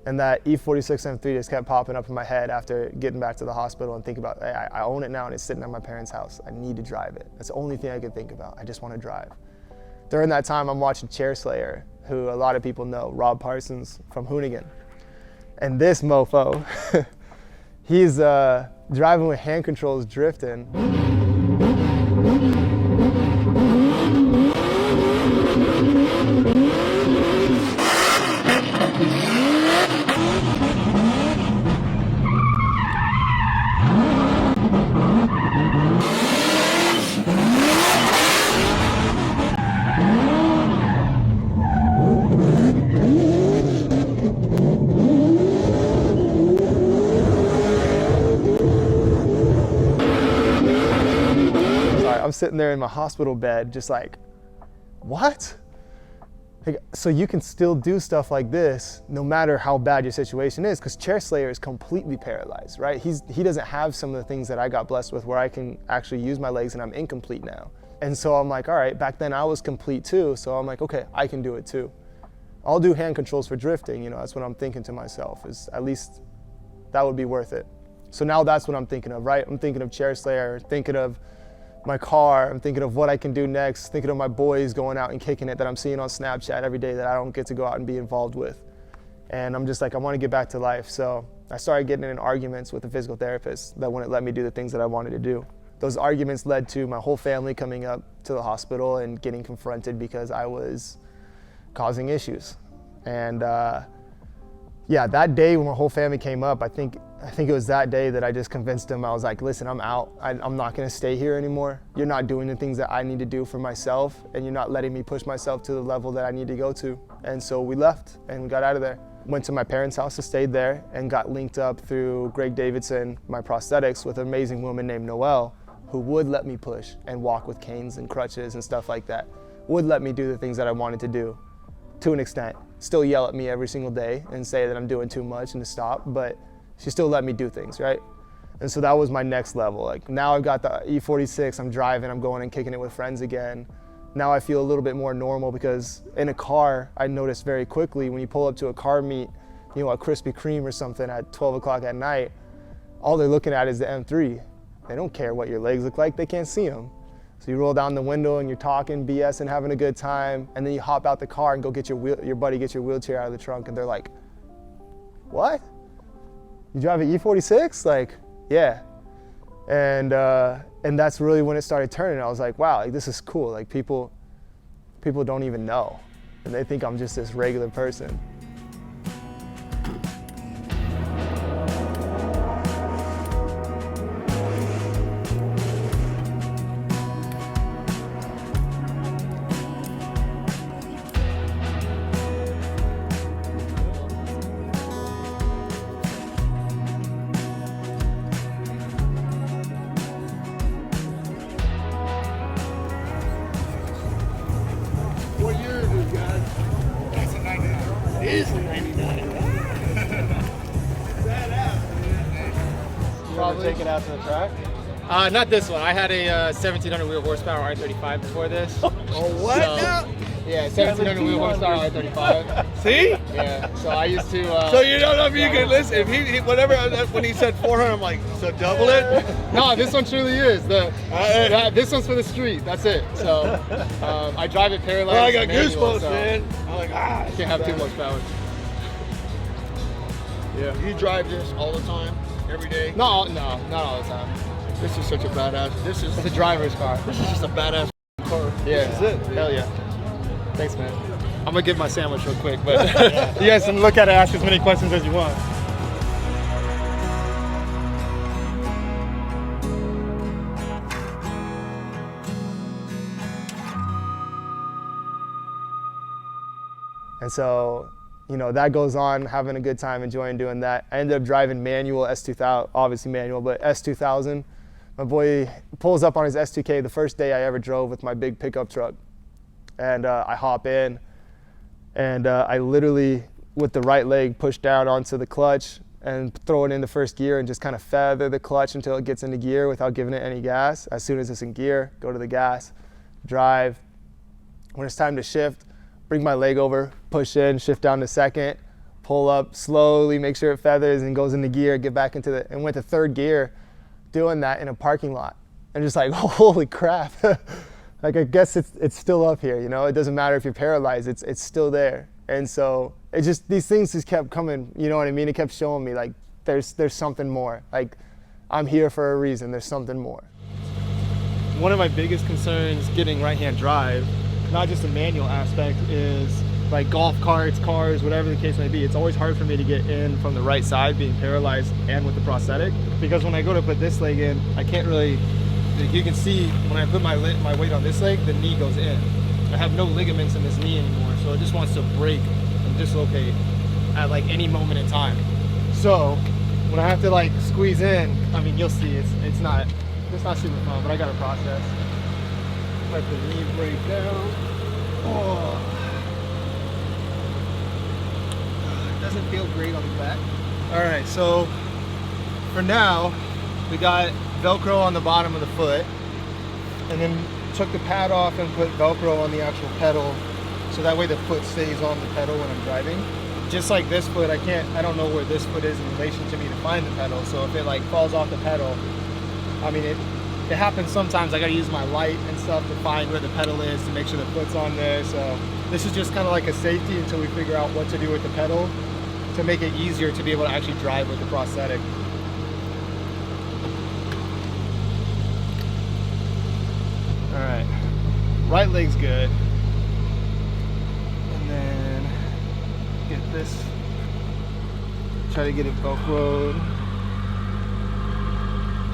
And that E46 M3 just kept popping up in my head after getting back to the hospital and think about, hey, I own it now and it's sitting at my parents' house. I need to drive it. That's the only thing I could think about. I just want to drive. During that time, I'm watching Chair Slayer, who a lot of people know, Rob Parsons from Hoonigan. And this mofo, he's driving with hand controls drifting. I'm sitting there in my hospital bed just like, what? Like, so you can still do stuff like this no matter how bad your situation is, because Chair Slayer is completely paralyzed, right? He doesn't have some of the things that I got blessed with where I can actually use my legs and I'm incomplete now. And so I'm like, all right, back then I was complete too. So I'm like, okay, I can do it too. I'll do hand controls for drifting, you know, that's what I'm thinking to myself, is at least that would be worth it. So now that's what I'm thinking of, right? I'm thinking of Chair Slayer, thinking of my car, I'm thinking of what I can do next, thinking of my boys going out and kicking it that I'm seeing on Snapchat every day that I don't get to go out and be involved with. And I'm just like, I want to get back to life. So I started getting in arguments with the physical therapist that wouldn't let me do the things that I wanted to do. Those arguments led to my whole family coming up to the hospital and getting confronted because I was causing issues. And yeah, that day when my whole family came up, I think it was that day that I just convinced them. I was like, listen, I'm out. I'm not gonna stay here anymore. You're not doing the things that I need to do for myself, and you're not letting me push myself to the level that I need to go to. And so we left and we got out of there. Went to my parents' house and stayed there and got linked up through Greg Davidson, my prosthetics, with an amazing woman named Noelle, who would let me push and walk with canes and crutches and stuff like that. Would let me do the things that I wanted to do, to an extent. Still yell at me every single day and say that I'm doing too much and to stop, but she still let me do things, right? And so that was my next level. Like, now I've got the E46, I'm driving, I'm going and kicking it with friends again. Now I feel a little bit more normal, because in a car, I noticed very quickly when you pull up to a car meet, you know, a Krispy Kreme or something at 12 o'clock at night, all they're looking at is the M3. They don't care what your legs look like, they can't see them. So you roll down the window and you're talking BS and having a good time, and then you hop out the car and go get your buddy gets your wheelchair out of the trunk, and they're like, what? You drive an E46? Like, yeah. And that's really when it started turning. I was like, wow, like, this is cool. Like, people don't even know, and they think I'm just this regular person. Probably take it out to the track. Not this one. I had a 1700 wheel horsepower R35 before this. Oh, what? So, yeah, 1700 wheel horsepower R35. See? Yeah. So I used to. So you don't know if you can listen. If he whatever when he said 400, I'm like, so double it. No, this one truly is this one's for the street. That's it. So I drive it paralyzed. Well, I got manual, goosebumps, so man. I'm like, I can't have too much power. Yeah. You drive this all the time, every day? No, not all the time. This is such a badass. This is It's a driver's car. This is just a badass car. Yeah. This is it. Dude. Hell yeah. Thanks, man. I'm gonna get my sandwich real quick, but you guys can look at it, ask as many questions as you want. And so, you know, that goes on, having a good time, enjoying doing that. I ended up driving manual S2000, obviously manual, but S2000. My boy pulls up on his S2K the first day I ever drove with my big pickup truck. And I hop in, and I literally, with the right leg, push down onto the clutch and throw it into first gear and just kind of feather the clutch until it gets into gear without giving it any gas. As soon as it's in gear, go to the gas, drive. When it's time to shift, bring my leg over, push in, shift down to second, pull up slowly, make sure it feathers and goes into gear, get back into and went to third gear doing that in a parking lot. And just like, holy crap. Like, I guess it's still up here, you know? It doesn't matter if you're paralyzed, it's still there. And so it just, these things just kept coming, you know what I mean? It kept showing me like, there's something more. Like, I'm here for a reason, there's something more. One of my biggest concerns getting right-hand drive, not just the manual aspect, is like golf carts, cars, whatever the case may be. It's always hard for me to get in from the right side, being paralyzed and with the prosthetic, because when I go to put this leg in, I can't really, you can see when I put my weight on this leg, the knee goes in. I have no ligaments in this knee anymore, so it just wants to break and dislocate at like any moment in time. So when I have to like squeeze in, I mean, you'll see it's not super fun, but I got a process. Let the knee break down. Oh. It doesn't feel great on the back. All right, so for now, we got Velcro on the bottom of the foot, and then took the pad off and put Velcro on the actual pedal, so that way the foot stays on the pedal when I'm driving. Just like this foot, I don't know where this foot is in relation to me to find the pedal, so if it like falls off the pedal, I mean, it happens sometimes. I gotta use my light and stuff to find where the pedal is to make sure the foot's on there. So this is just kind of like a safety until we figure out what to do with the pedal to make it easier to be able to actually drive with the prosthetic. All right, right leg's good. And then get this, try to get it Velcroed.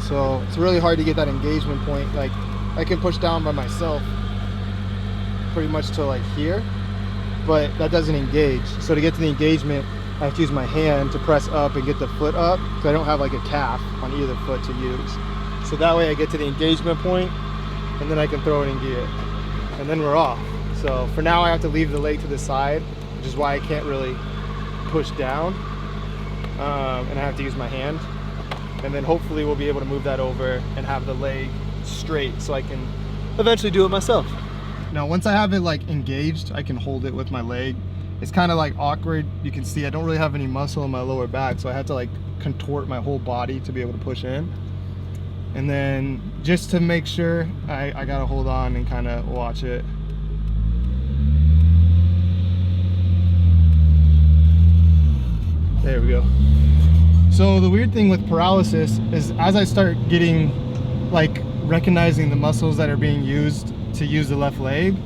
So it's really hard to get that engagement point. Like, I can push down by myself pretty much to like here, but that doesn't engage. So to get to the engagement, I have to use my hand to press up and get the foot up, because I don't have like a calf on either foot to use. So that way I get to the engagement point, and then I can throw it in gear, and then we're off. So for now I have to leave the leg to the side, which is why I can't really push down, and I have to use my hand. And then hopefully we'll be able to move that over and have the leg straight so I can eventually do it myself. Now once I have it like engaged, I can hold it with my leg. It's kind of like awkward. You can see I don't really have any muscle in my lower back, so I have to like contort my whole body to be able to push in. And then just to make sure, I gotta hold on and kind of watch it. There we go. So the weird thing with paralysis is as I start getting, like, recognizing the muscles that are being used to use the left leg,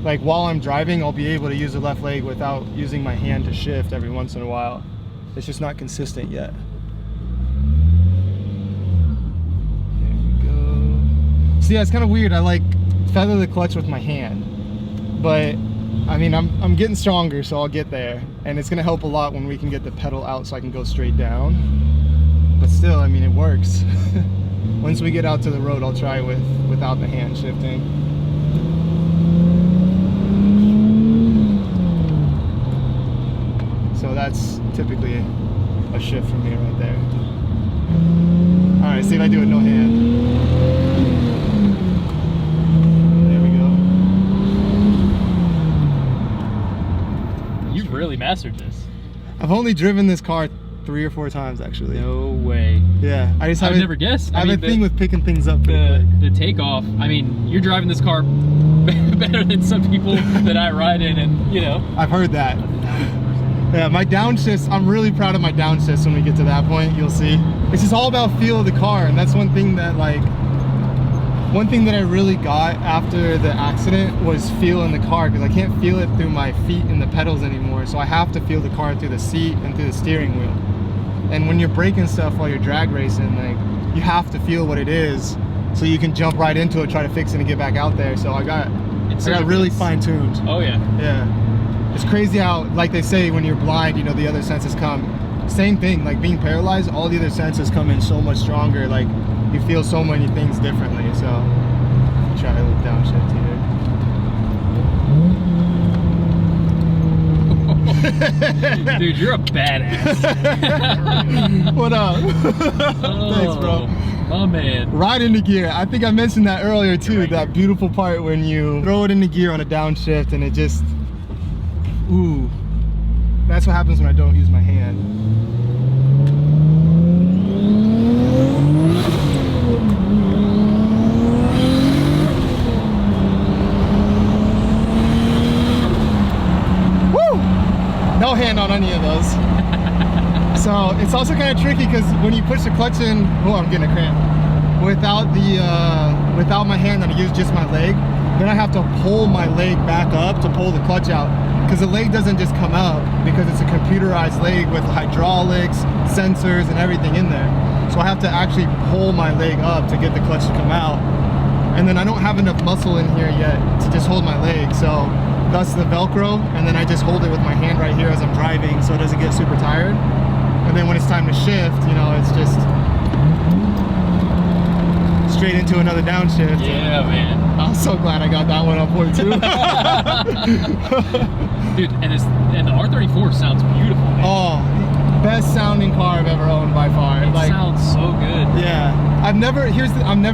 like while I'm driving, I'll be able to use the left leg without using my hand to shift every once in a while. It's just not consistent yet. There we go. So yeah, it's kind of weird. I like feather the clutch with my hand, but I mean, I'm getting stronger, so I'll get there. And it's gonna help a lot when we can get the pedal out so I can go straight down. But still, I mean, it works. Once we get out to the road, I'll try without the hand shifting. So that's typically a shift for me right there. All right, see if I do it no hand. mastered this. I've only driven this car 3 or 4 times actually. No way. Yeah, I just I have would never guess. I have a thing with picking things up pretty the quick. takeoff. I mean, you're driving this car better than some people that I ride in, and you know. I've heard that. Yeah, my downshifts, I'm really proud of my downshifts when we get to that point, you'll see. It's just all about feel of the car, and that's one thing that I really got after the accident was feel in the car, because I can't feel it through my feet and the pedals anymore, so I have to feel the car through the seat and through the steering wheel. And when you're braking stuff while you're drag racing, like, you have to feel what it is so you can jump right into it, try to fix it and get back out there. So I got really fine-tuned. Oh yeah. Yeah. It's crazy how, like they say, when you're blind, you know, the other senses come. Same thing, like being paralyzed, all the other senses come in so much stronger. Like, you feel so many things differently. So, try to look downshift here. Dude, you're a badass. What up? Thanks, bro. Oh man. Ride into gear. I think I mentioned that earlier too. Right that beautiful part when you throw it into gear on a downshift and it just, ooh. That's what happens when I don't use my hand. No hand on any of those. So it's also kind of tricky because when you push the clutch in, oh, I'm getting a cramp. Without my hand and I use just my leg, then I have to pull my leg back up to pull the clutch out, because the leg doesn't just come out, because it's a computerized leg with hydraulics, sensors, and everything in there. So I have to actually pull my leg up to get the clutch to come out. And then I don't have enough muscle in here yet to just hold my leg. So thus the Velcro, and then I just hold it with my hand right here as I'm driving so it doesn't get super tired. And then when it's time to shift, you know, it's just straight into another downshift. Yeah, man. I'm so glad I got that one on point too. Dude, and the R34 sounds beautiful, man. Oh, best sounding car I've ever owned by far. It sounds so good. Yeah. I've never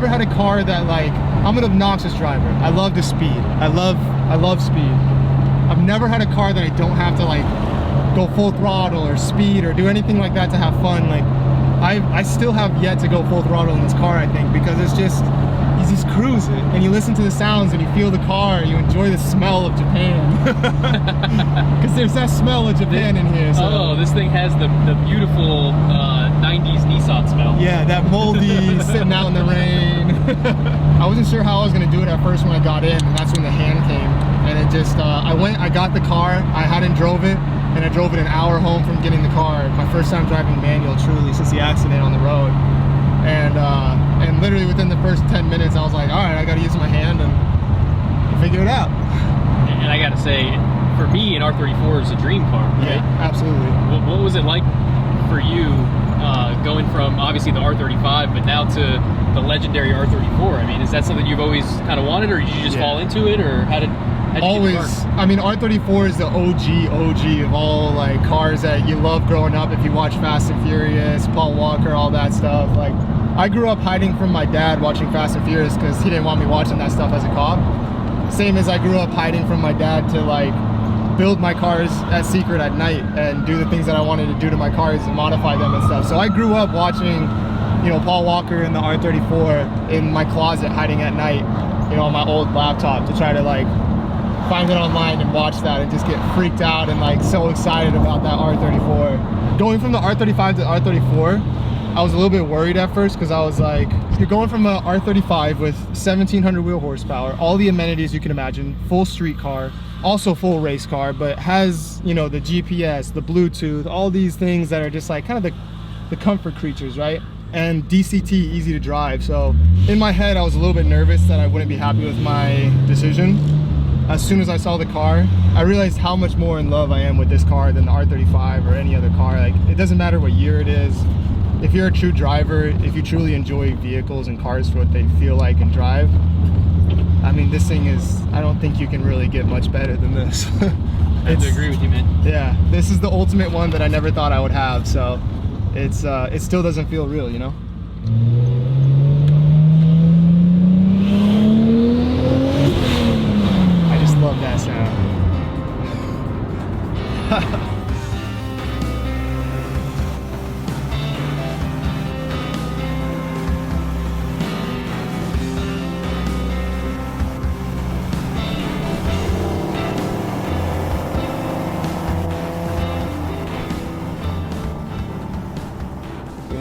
had a car that, like, I'm an obnoxious driver. I love the speed. I love speed. I've never had a car that I don't have to, like, go full throttle or speed or do anything like that to have fun. Like, I still have yet to go full throttle in this car, I think, because it's just, you just cruise it and you listen to the sounds and you feel the car, you enjoy the smell of Japan. Because there's that smell of Japan in here. So. Oh, this thing has the beautiful 90s Nissan smell. Yeah, that moldy sitting out in the rain. I wasn't sure how I was gonna do it at first when I got in, and that's when the hand came. And it just, I got the car, I hadn't drove it, and I drove it an hour home from getting the car. My first time driving manual, truly, since the accident on the road. And literally within the first 10 minutes, I was like, all right, I gotta use my hand and figure it out. And I gotta say, for me, an R34 is a dream car, right? Yeah, absolutely. What was it like for you going from obviously the R35, but now to the legendary R34? I mean, is that something you've always kind of wanted, or did you just fall into it, or how did you always get the car? I mean, R34 is the OG of all, like, cars that you love growing up. If you watch Fast and Furious, Paul Walker, all that stuff, like, I grew up hiding from my dad watching Fast and Furious because he didn't want me watching that stuff as a cop. Same as I grew up hiding from my dad to, like, build my cars as secret at night and do the things that I wanted to do to my cars and modify them and stuff. So I grew up watching, you know, Paul Walker in the R34 in my closet hiding at night, you know, on my old laptop to try to, like, find it online and watch that and just get freaked out and, like, so excited about that R34. Going from the R35 to R34, I was a little bit worried at first because I was like, you're going from a R35 with 1700 wheel horsepower, all the amenities you can imagine, full street car, also full race car, but has, you know, the GPS, the Bluetooth, all these things that are just like kind of the comfort creatures, right? And DCT, easy to drive. So in my head, I was a little bit nervous that I wouldn't be happy with my decision. As soon as I saw the car, I realized how much more in love I am with this car than the R35 or any other car. Like, it doesn't matter what year it is. If you're a true driver, if you truly enjoy vehicles and cars for what they feel like and drive, I mean, this thing is, I don't think you can really get much better than this. I have to agree with you, man. Yeah, this is the ultimate one that I never thought I would have, so it's it still doesn't feel real, you know? I just love that sound.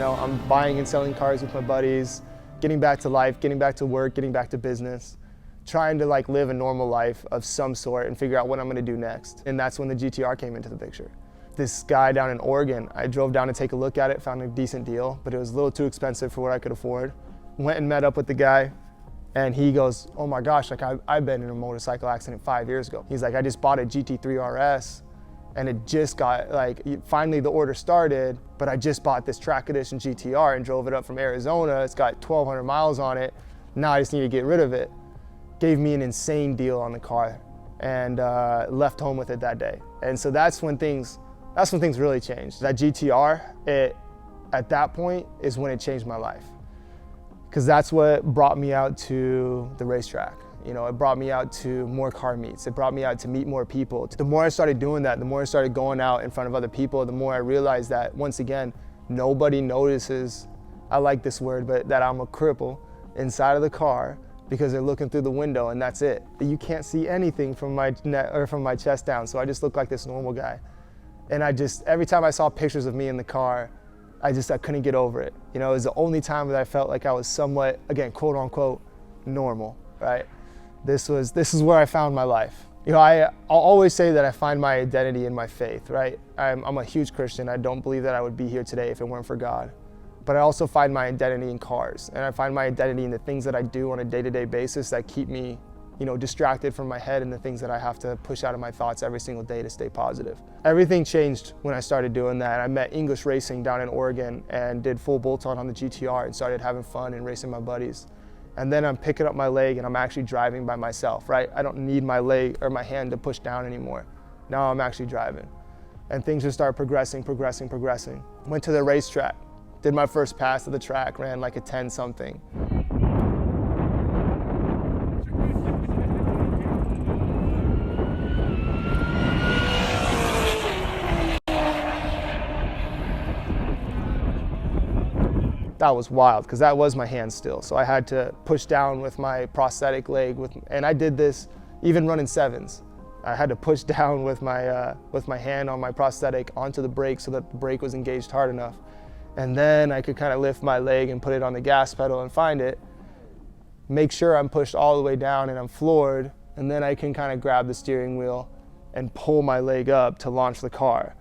know, I'm buying and selling cars with my buddies, getting back to life, getting back to work, getting back to business, trying to like live a normal life of some sort and figure out what I'm gonna do next. And that's when the GTR came into the picture. This guy down in Oregon, I drove down to take a look at it, found a decent deal, but it was a little too expensive for what I could afford. Went and met up with the guy, and he goes, oh my gosh, like I've been in a motorcycle accident 5 years ago. He's like, I just bought a GT3 RS, and it just got, like, finally the order started, but I just bought this track edition GTR and drove it up from Arizona. It's got 1,200 miles on it. Now I just need to get rid of it. Gave me an insane deal on the car, and left home with it that day. And so that's when things really changed. That GTR, at that point is when it changed my life. Because that's what brought me out to the racetrack. You know, it brought me out to more car meets. It brought me out to meet more people. The more I started doing that, the more I started going out in front of other people, the more I realized that, once again, nobody notices, I like this word, but that I'm a cripple inside of the car, because they're looking through the window and that's it. You can't see anything from my neck or from my chest down, so I just look like this normal guy. And every time I saw pictures of me in the car, I couldn't get over it. You know, it was the only time that I felt like I was somewhat, again, quote unquote, normal, right? This is where I found my life. You know, I'll always say that I find my identity in my faith, right? I'm a huge Christian. I don't believe that I would be here today if it weren't for God. But I also find my identity in cars, and I find my identity in the things that I do on a day-to-day basis that keep me, you know, distracted from my head and the things that I have to push out of my thoughts every single day to stay positive. Everything changed when I started doing that. I met English Racing down in Oregon and did full bolt-on on the GTR and started having fun and racing my buddies. And then I'm picking up my leg and I'm actually driving by myself, right? I don't need my leg or my hand to push down anymore. Now I'm actually driving. And things just start progressing. Went to the racetrack, did my first pass of the track, ran like a 10-something. That was wild, because that was my hand still. So I had to push down with my prosthetic leg, and I did this even running sevens. I had to push down with my hand on my prosthetic onto the brake so that the brake was engaged hard enough. And then I could kind of lift my leg and put it on the gas pedal and find it, make sure I'm pushed all the way down and I'm floored, and then I can kind of grab the steering wheel and pull my leg up to launch the car.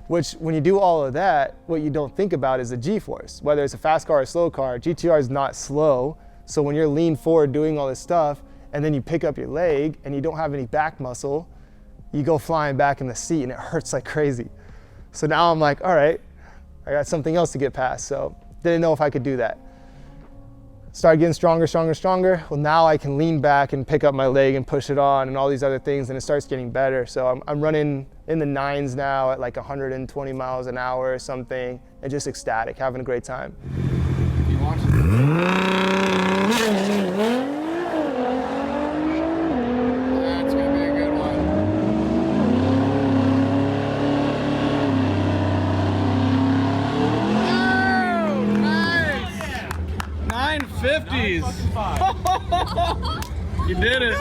Which, when you do all of that, what you don't think about is the G-force. Whether it's a fast car or a slow car, GTR is not slow. So when you're leaned forward doing all this stuff, and then you pick up your leg and you don't have any back muscle, you go flying back in the seat and it hurts like crazy. So now I'm like, all right, I got something else to get past. So didn't know if I could do that. Started getting stronger. Well, now I can lean back and pick up my leg and push it on and all these other things, and it starts getting better. So I'm running in the 9s now at like 120 miles an hour or something, and just ecstatic, having a great time. You want That's gonna be a good one. Oh, nice! 950s. You did it.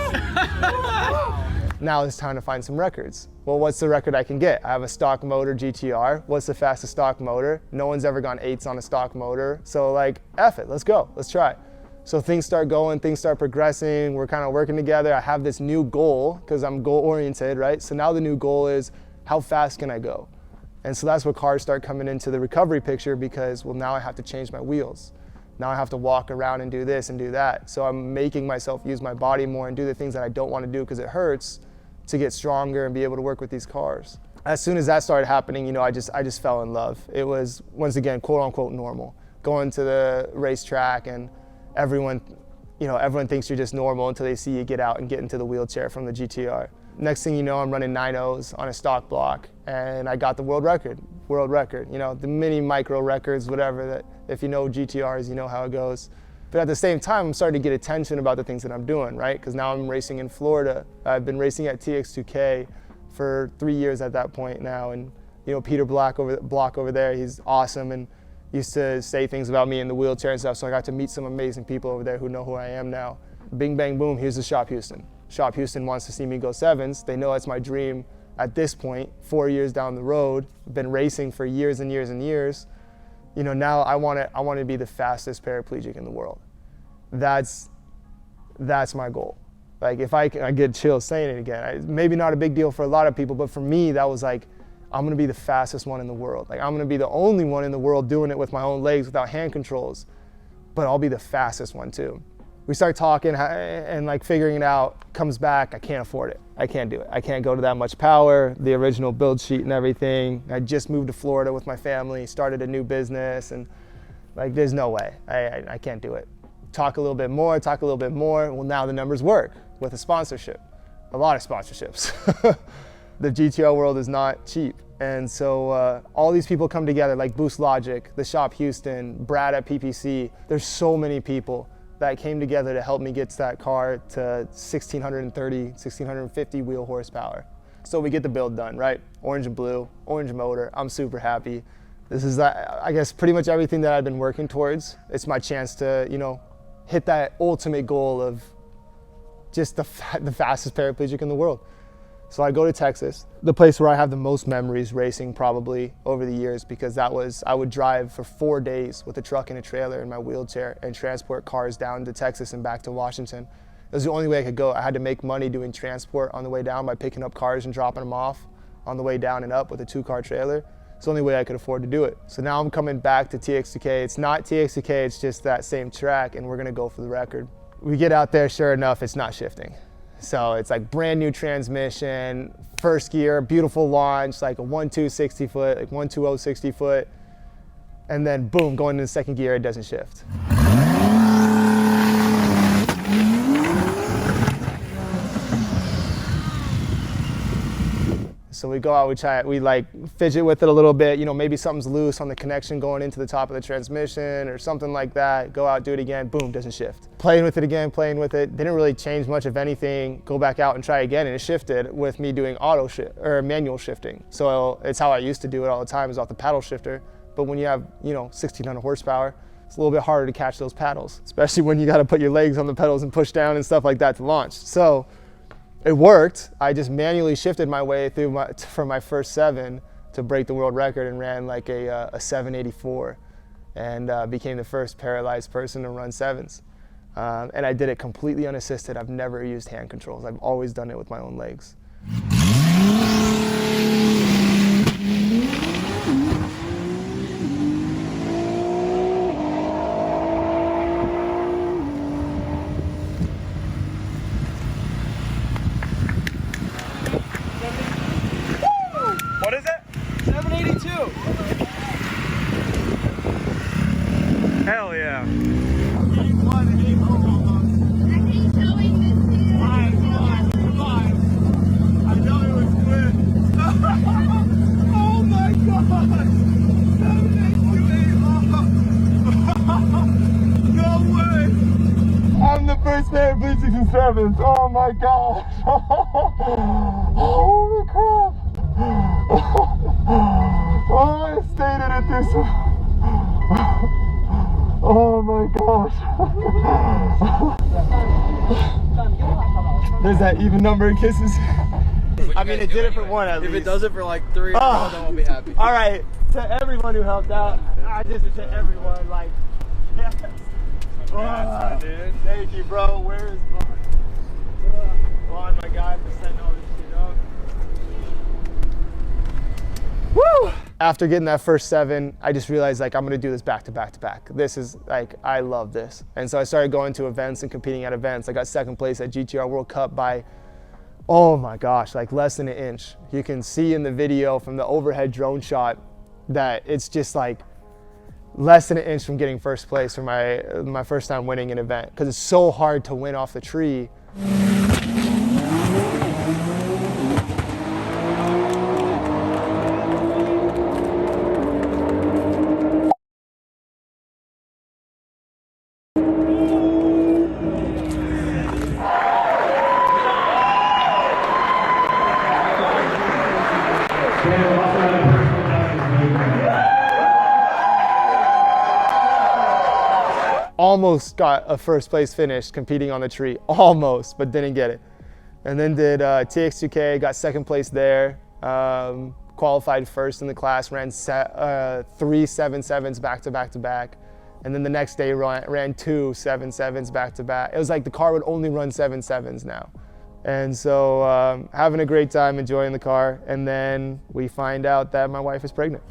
Now it's time to find some records. Well, what's the record I can get? I have a stock motor GTR. What's the fastest stock motor? No one's ever gone 8s on a stock motor. So like, F it, let's go, let's try. So things start going, things start progressing. We're kind of working together. I have this new goal, because I'm goal oriented, right? So now the new goal is, how fast can I go? And so that's where cars start coming into the recovery picture, because, well, now I have to change my wheels. Now I have to walk around and do this and do that. So I'm making myself use my body more and do the things that I don't want to do because it hurts, to get stronger and be able to work with these cars. As soon as that started happening, you know, I just fell in love. It was, once again, quote unquote normal. Going to the racetrack and everyone thinks you're just normal until they see you get out and get into the wheelchair from the GTR. Next thing you know, I'm running 9.0s on a stock block, and I got the world record. You know, the mini micro records, whatever, that if you know GTRs, you know how it goes. But at the same time, I'm starting to get attention about the things that I'm doing, right? Because now I'm racing in Florida. I've been racing at TX2K for 3 years at that point now. And, you know, Peter Block over there, he's awesome and used to say things about me in the wheelchair and stuff. So I got to meet some amazing people over there who know who I am now. Bing, bang, boom, here's the Shop Houston. Shop Houston wants to see me go 7s. They know it's my dream at this point, 4 years down the road. I've been racing for years and years and years. you know, now I want to be the fastest paraplegic in the world. That's my goal. Like if I get chills saying it again, maybe not a big deal for a lot of people, but for me, that was like, I'm gonna be the fastest one in the world. Like I'm gonna be the only one in the world doing it with my own legs without hand controls, but I'll be the fastest one too. We start talking and like figuring it out, comes back, I can't afford it. I can't do it. I can't go to that much power, the original build sheet and everything. I just moved to Florida with my family, started a new business, and like there's no way, I can't do it. Talk a little bit more, well now the numbers work with a sponsorship, a lot of sponsorships. The GTR world is not cheap. And so all these people come together, like Boost Logic, the Shop Houston, Brad at PPC. There's so many people that came together to help me get that car to 1630, 1650 wheel horsepower. So we get the build done, right? Orange and blue, orange motor, I'm super happy. This is, I guess, pretty much everything that I've been working towards. It's my chance to, you know, hit that ultimate goal of just the fastest paraplegic in the world. So I go to Texas, the place where I have the most memories racing probably over the years, because I would drive for 4 days with a truck and a trailer in my wheelchair and transport cars down to Texas and back to Washington. It was the only way I could go. I had to make money doing transport on the way down by picking up cars and dropping them off on the way down and up with a 2-car trailer. It's the only way I could afford to do it. So now I'm coming back to TX2K. It's not TX2K, it's just that same track, and we're gonna go for the record. We get out there, sure enough, it's not shifting. So it's like brand new transmission, first gear, beautiful launch, like a 1.2 60 foot, like 1.20 60 foot. And then boom, going into the second gear, it doesn't shift. So we go out, we like fidget with it a little bit, you know, maybe something's loose on the connection going into the top of the transmission or something like that. Go out, do it again, boom, doesn't shift. Playing with it again, playing with it. Didn't really change much of anything. Go back out and try again, and it shifted with me doing auto shift or manual shifting. So it's how I used to do it all the time, is off the paddle shifter. But when you have, you know, 1600 horsepower, it's a little bit harder to catch those paddles, especially when you got to put your legs on the pedals and push down and stuff like that to launch. So it worked. I just manually shifted my way through from my first 7 to break the world record, and ran like a 784, and became the first paralyzed person to run 7s. And I did it completely unassisted. I've never used hand controls. I've always done it with my own legs. What is it? 782. Hell yeah. Oh my god! 782. No way! I'm the first paraplegic in 7s. Oh my gosh! Holy crap! Oh, I stayed in it this. Oh my gosh. There's that even number of kisses. I mean, it did it for one at least. If it does it for like 3 or 4, then we'll be happy. All right, to everyone who helped out, I just to everyone, like, yes. Dude. Thank you, bro. Where is Vaughn, my guy, for setting all this shit up? Woo! After getting that first 7, I just realized, like, I'm gonna do this back to back to back. This is like, I love this. And so I started going to events and competing at events. I got 2nd place at GTR World Cup by, oh my gosh, like less than an inch. You can see in the video from the overhead drone shot that it's just like less than an inch from getting first place for my first time winning an event, because it's so hard to win off the tree. Almost got a first place finish competing on the tree, almost, but didn't get it. And then did TX2K, got 2nd place there. qualified first in the class, ran 3 7.7s back to back to back. And then the next day ran 2 7.7s back to back. It was like the car would only run 7.7s now. And so having a great time, enjoying the car. And then we find out that my wife is pregnant.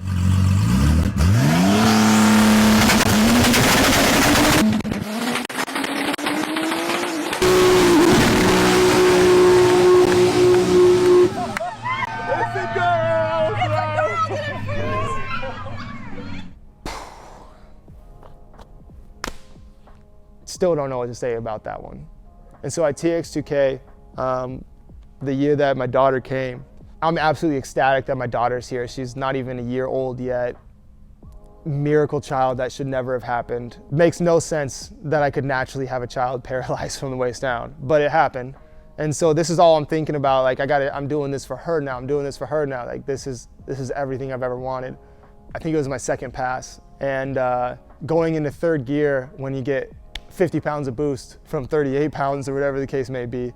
Still don't know what to say about that one. And so at TX2K, the year that my daughter came, I'm absolutely ecstatic that my daughter's here. She's not even a year old yet. Miracle child that should never have happened. Makes no sense that I could naturally have a child paralyzed from the waist down, but it happened. And so this is all I'm thinking about. Like I'm doing this for her now. I'm doing this for her now. Like this is everything I've ever wanted. I think it was my second pass. And going into third gear, when you get 50 pounds of boost from 38 pounds or whatever the case may be,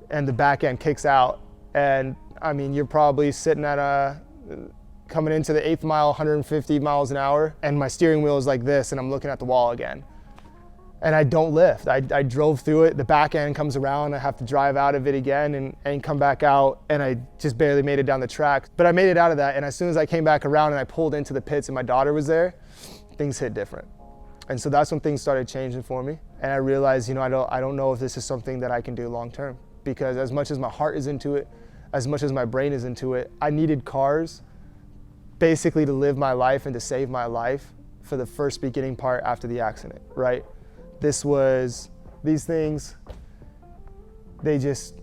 and the back end kicks out. And I mean, you're probably sitting at coming into the 8th mile, 150 miles an hour, and my steering wheel is like this, and I'm looking at the wall again. And I don't lift. I drove through it, the back end comes around, I have to drive out of it again and come back out, and I just barely made it down the track. But I made it out of that, and as soon as I came back around and I pulled into the pits and my daughter was there, things hit different. And so that's when things started changing for me. And I realized, you know, I don't know if this is something that I can do long term, because as much as my heart is into it, as much as my brain is into it, I needed cars basically to live my life and to save my life for the first beginning part after the accident, right? These things, they just,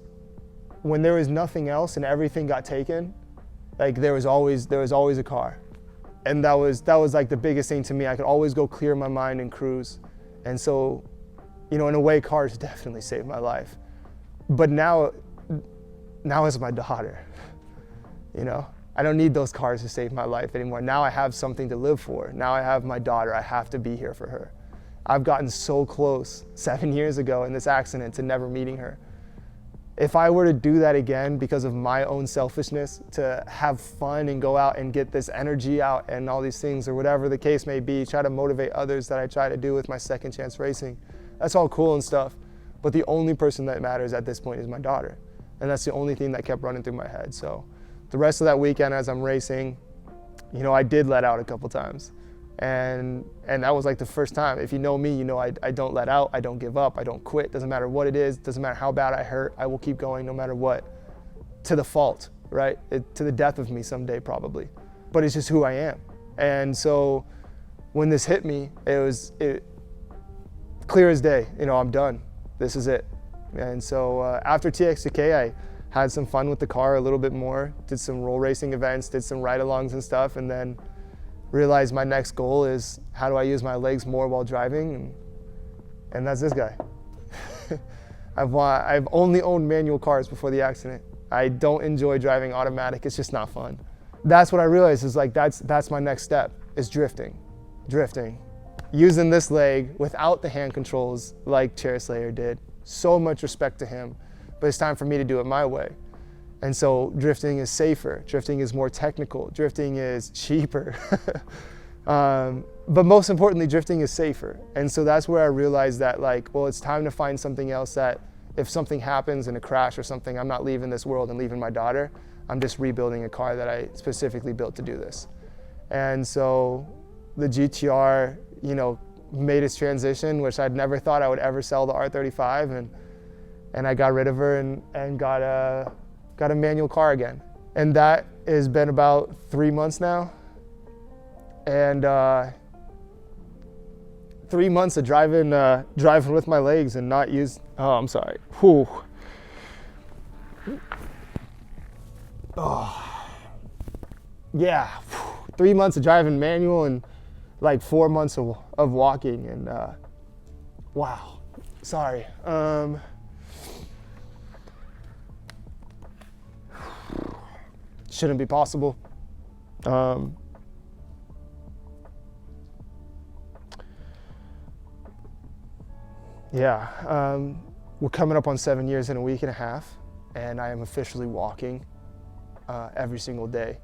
when there was nothing else and everything got taken, like there was always a car. And that was like the biggest thing to me. I could always go clear my mind and cruise. And so, you know, in a way, cars definitely saved my life. But now it's my daughter. You know, I don't need those cars to save my life anymore. Now I have something to live for. Now I have my daughter. I have to be here for her. I've gotten so close 7 years ago in this accident to never meeting her. If I were to do that again because of my own selfishness, to have fun and go out and get this energy out and all these things, or whatever the case may be, try to motivate others that I try to do with my second chance racing, that's all cool and stuff. But the only person that matters at this point is my daughter. And that's the only thing that kept running through my head. So the rest of that weekend as I'm racing, you know, I did let out a couple times. And that was like the first time. If you know me, you know I don't let out, I don't give up, I don't quit. Doesn't matter what it is, doesn't matter how bad I hurt, I will keep going no matter what. To the fault, right? To the death of me someday probably. But it's just who I am. And so when this hit me, it was clear as day. You know, I'm done. This is it. And so after TX2K, I had some fun with the car a little bit more, did some roll racing events, did some ride-alongs and stuff, and then realized my next goal is how do I use my legs more while driving, and that's this guy. I've only owned manual cars before the accident. I don't enjoy driving automatic, it's just not fun. That's what I realized is like that's my next step, is drifting. Using this leg without the hand controls like Chair Slayer did. So much respect to him, but it's time for me to do it my way. And so drifting is safer, drifting is more technical, drifting is cheaper. But most importantly, drifting is safer. And so that's where I realized that, like, well, it's time to find something else that if something happens in a crash or something, I'm not leaving this world and leaving my daughter. I'm just rebuilding a car that I specifically built to do this. And so the GTR, you know, made its transition, which I'd never thought I would ever sell the R35, and I got rid of her and got a manual car again. And that has been about 3 months now. And 3 months of driving with my legs and not use, oh, I'm sorry. Whew. Oh. Yeah, 3 months of driving manual and like 4 months of walking, and wow, sorry. Shouldn't be possible. We're coming up on 7 years in a week and a half, and I am officially walking every single day.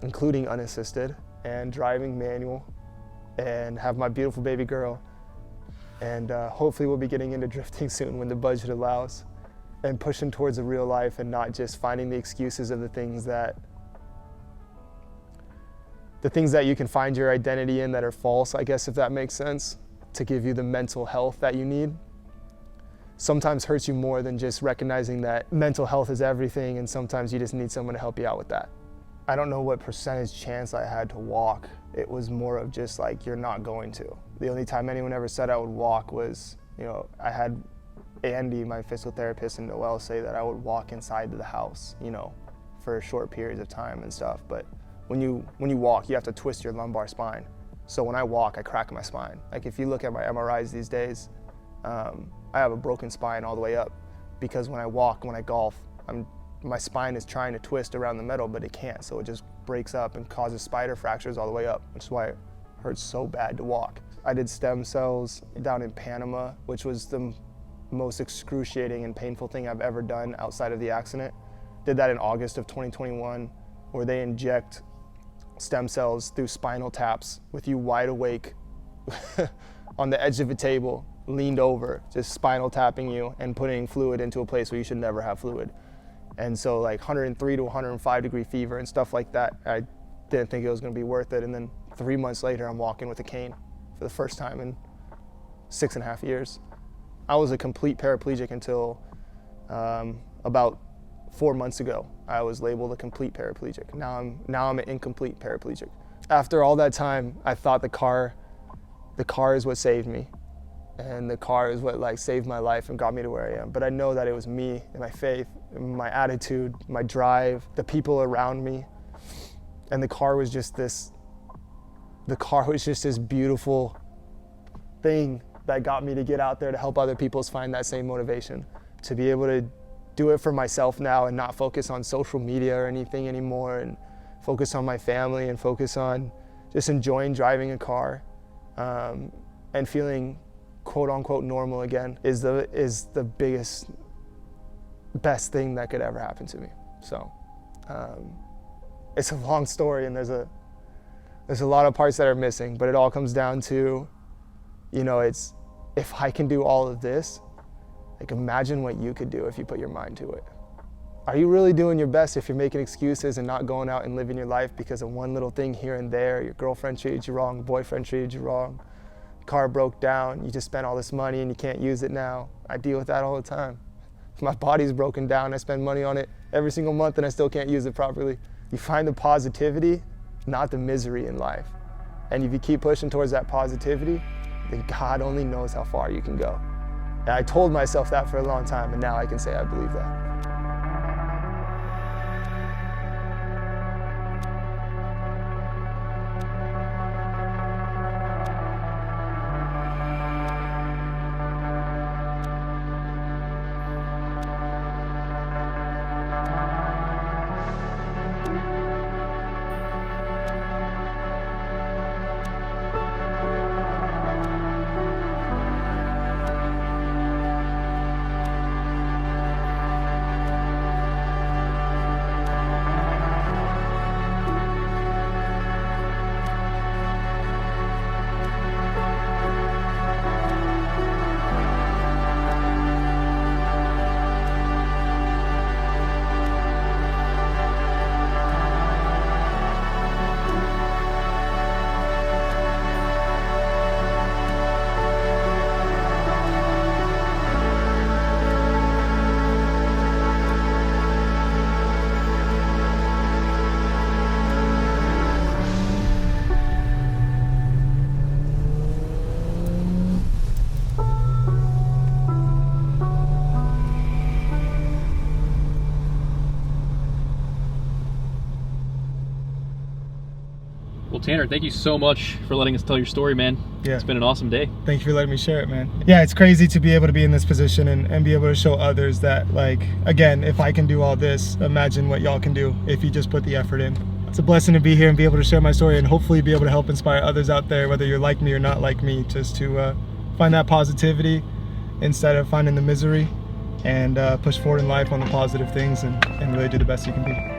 including unassisted, and driving manual, and have my beautiful baby girl. And hopefully we'll be getting into drifting soon when the budget allows, and pushing towards a real life and not just finding the excuses of the things that you can find your identity in that are false, I guess, if that makes sense, to give you the mental health that you need. Sometimes hurts you more than just recognizing that mental health is everything, and sometimes you just need someone to help you out with that. I don't know what percentage chance I had to walk. It was more of just like, you're not going to. The only time anyone ever said I would walk was, you know, I had Andy, my physical therapist, and Noel say that I would walk inside the house, you know, for short periods of time and stuff. But when you walk, you have to twist your lumbar spine. So when I walk, I crack my spine. Like if you look at my MRIs these days, I have a broken spine all the way up, because when I walk, when I golf, my spine is trying to twist around the metal, but it can't. So it just breaks up and causes spider fractures all the way up, which is why it hurts so bad to walk. I did stem cells down in Panama, which was the most excruciating and painful thing I've ever done outside of the accident. Did that in August of 2021, where they inject stem cells through spinal taps with you wide awake on the edge of a table, leaned over, just spinal tapping you and putting fluid into a place where you should never have fluid. And so like 103 to 105 degree fever and stuff like that, I didn't think it was gonna be worth it. And then 3 months later, I'm walking with a cane for the first time in 6.5 years. I was a complete paraplegic until about 4 months ago. I was labeled a complete paraplegic. Now I'm an incomplete paraplegic. After all that time, I thought the car is what saved me. And the car is what like saved my life and got me to where I am. But I know that it was me and my faith, and my attitude, my drive, the people around me. And the car was just this beautiful thing that got me to get out there to help other people find that same motivation. To be able to do it for myself now and not focus on social media or anything anymore, and focus on my family and focus on just enjoying driving a car and feeling quote unquote normal again is the best thing that could ever happen to me. So it's a long story, and there's a lot of parts that are missing, but it all comes down to, you know, it's, if I can do all of this, like imagine what you could do if you put your mind to it. Are you really doing your best if you're making excuses and not going out and living your life because of one little thing here and there? Your girlfriend treated you wrong, boyfriend treated you wrong, car broke down, you just spent all this money and you can't use it now. I deal with that all the time. My body's broken down, I spend money on it every single month and I still can't use it properly. You find the positivity, not the misery in life. And if you keep pushing towards that positivity, then God only knows how far you can go. And I told myself that for a long time, and now I can say I believe that. Well, Tanner, thank you so much for letting us tell your story, man. Yeah. It's been an awesome day. Thank you for letting me share it, man. Yeah, it's crazy to be able to be in this position and be able to show others that, like, again, if I can do all this, imagine what y'all can do if you just put the effort in. It's a blessing to be here and be able to share my story and hopefully be able to help inspire others out there, whether you're like me or not like me, just to find that positivity instead of finding the misery, and push forward in life on the positive things and really do the best you can be.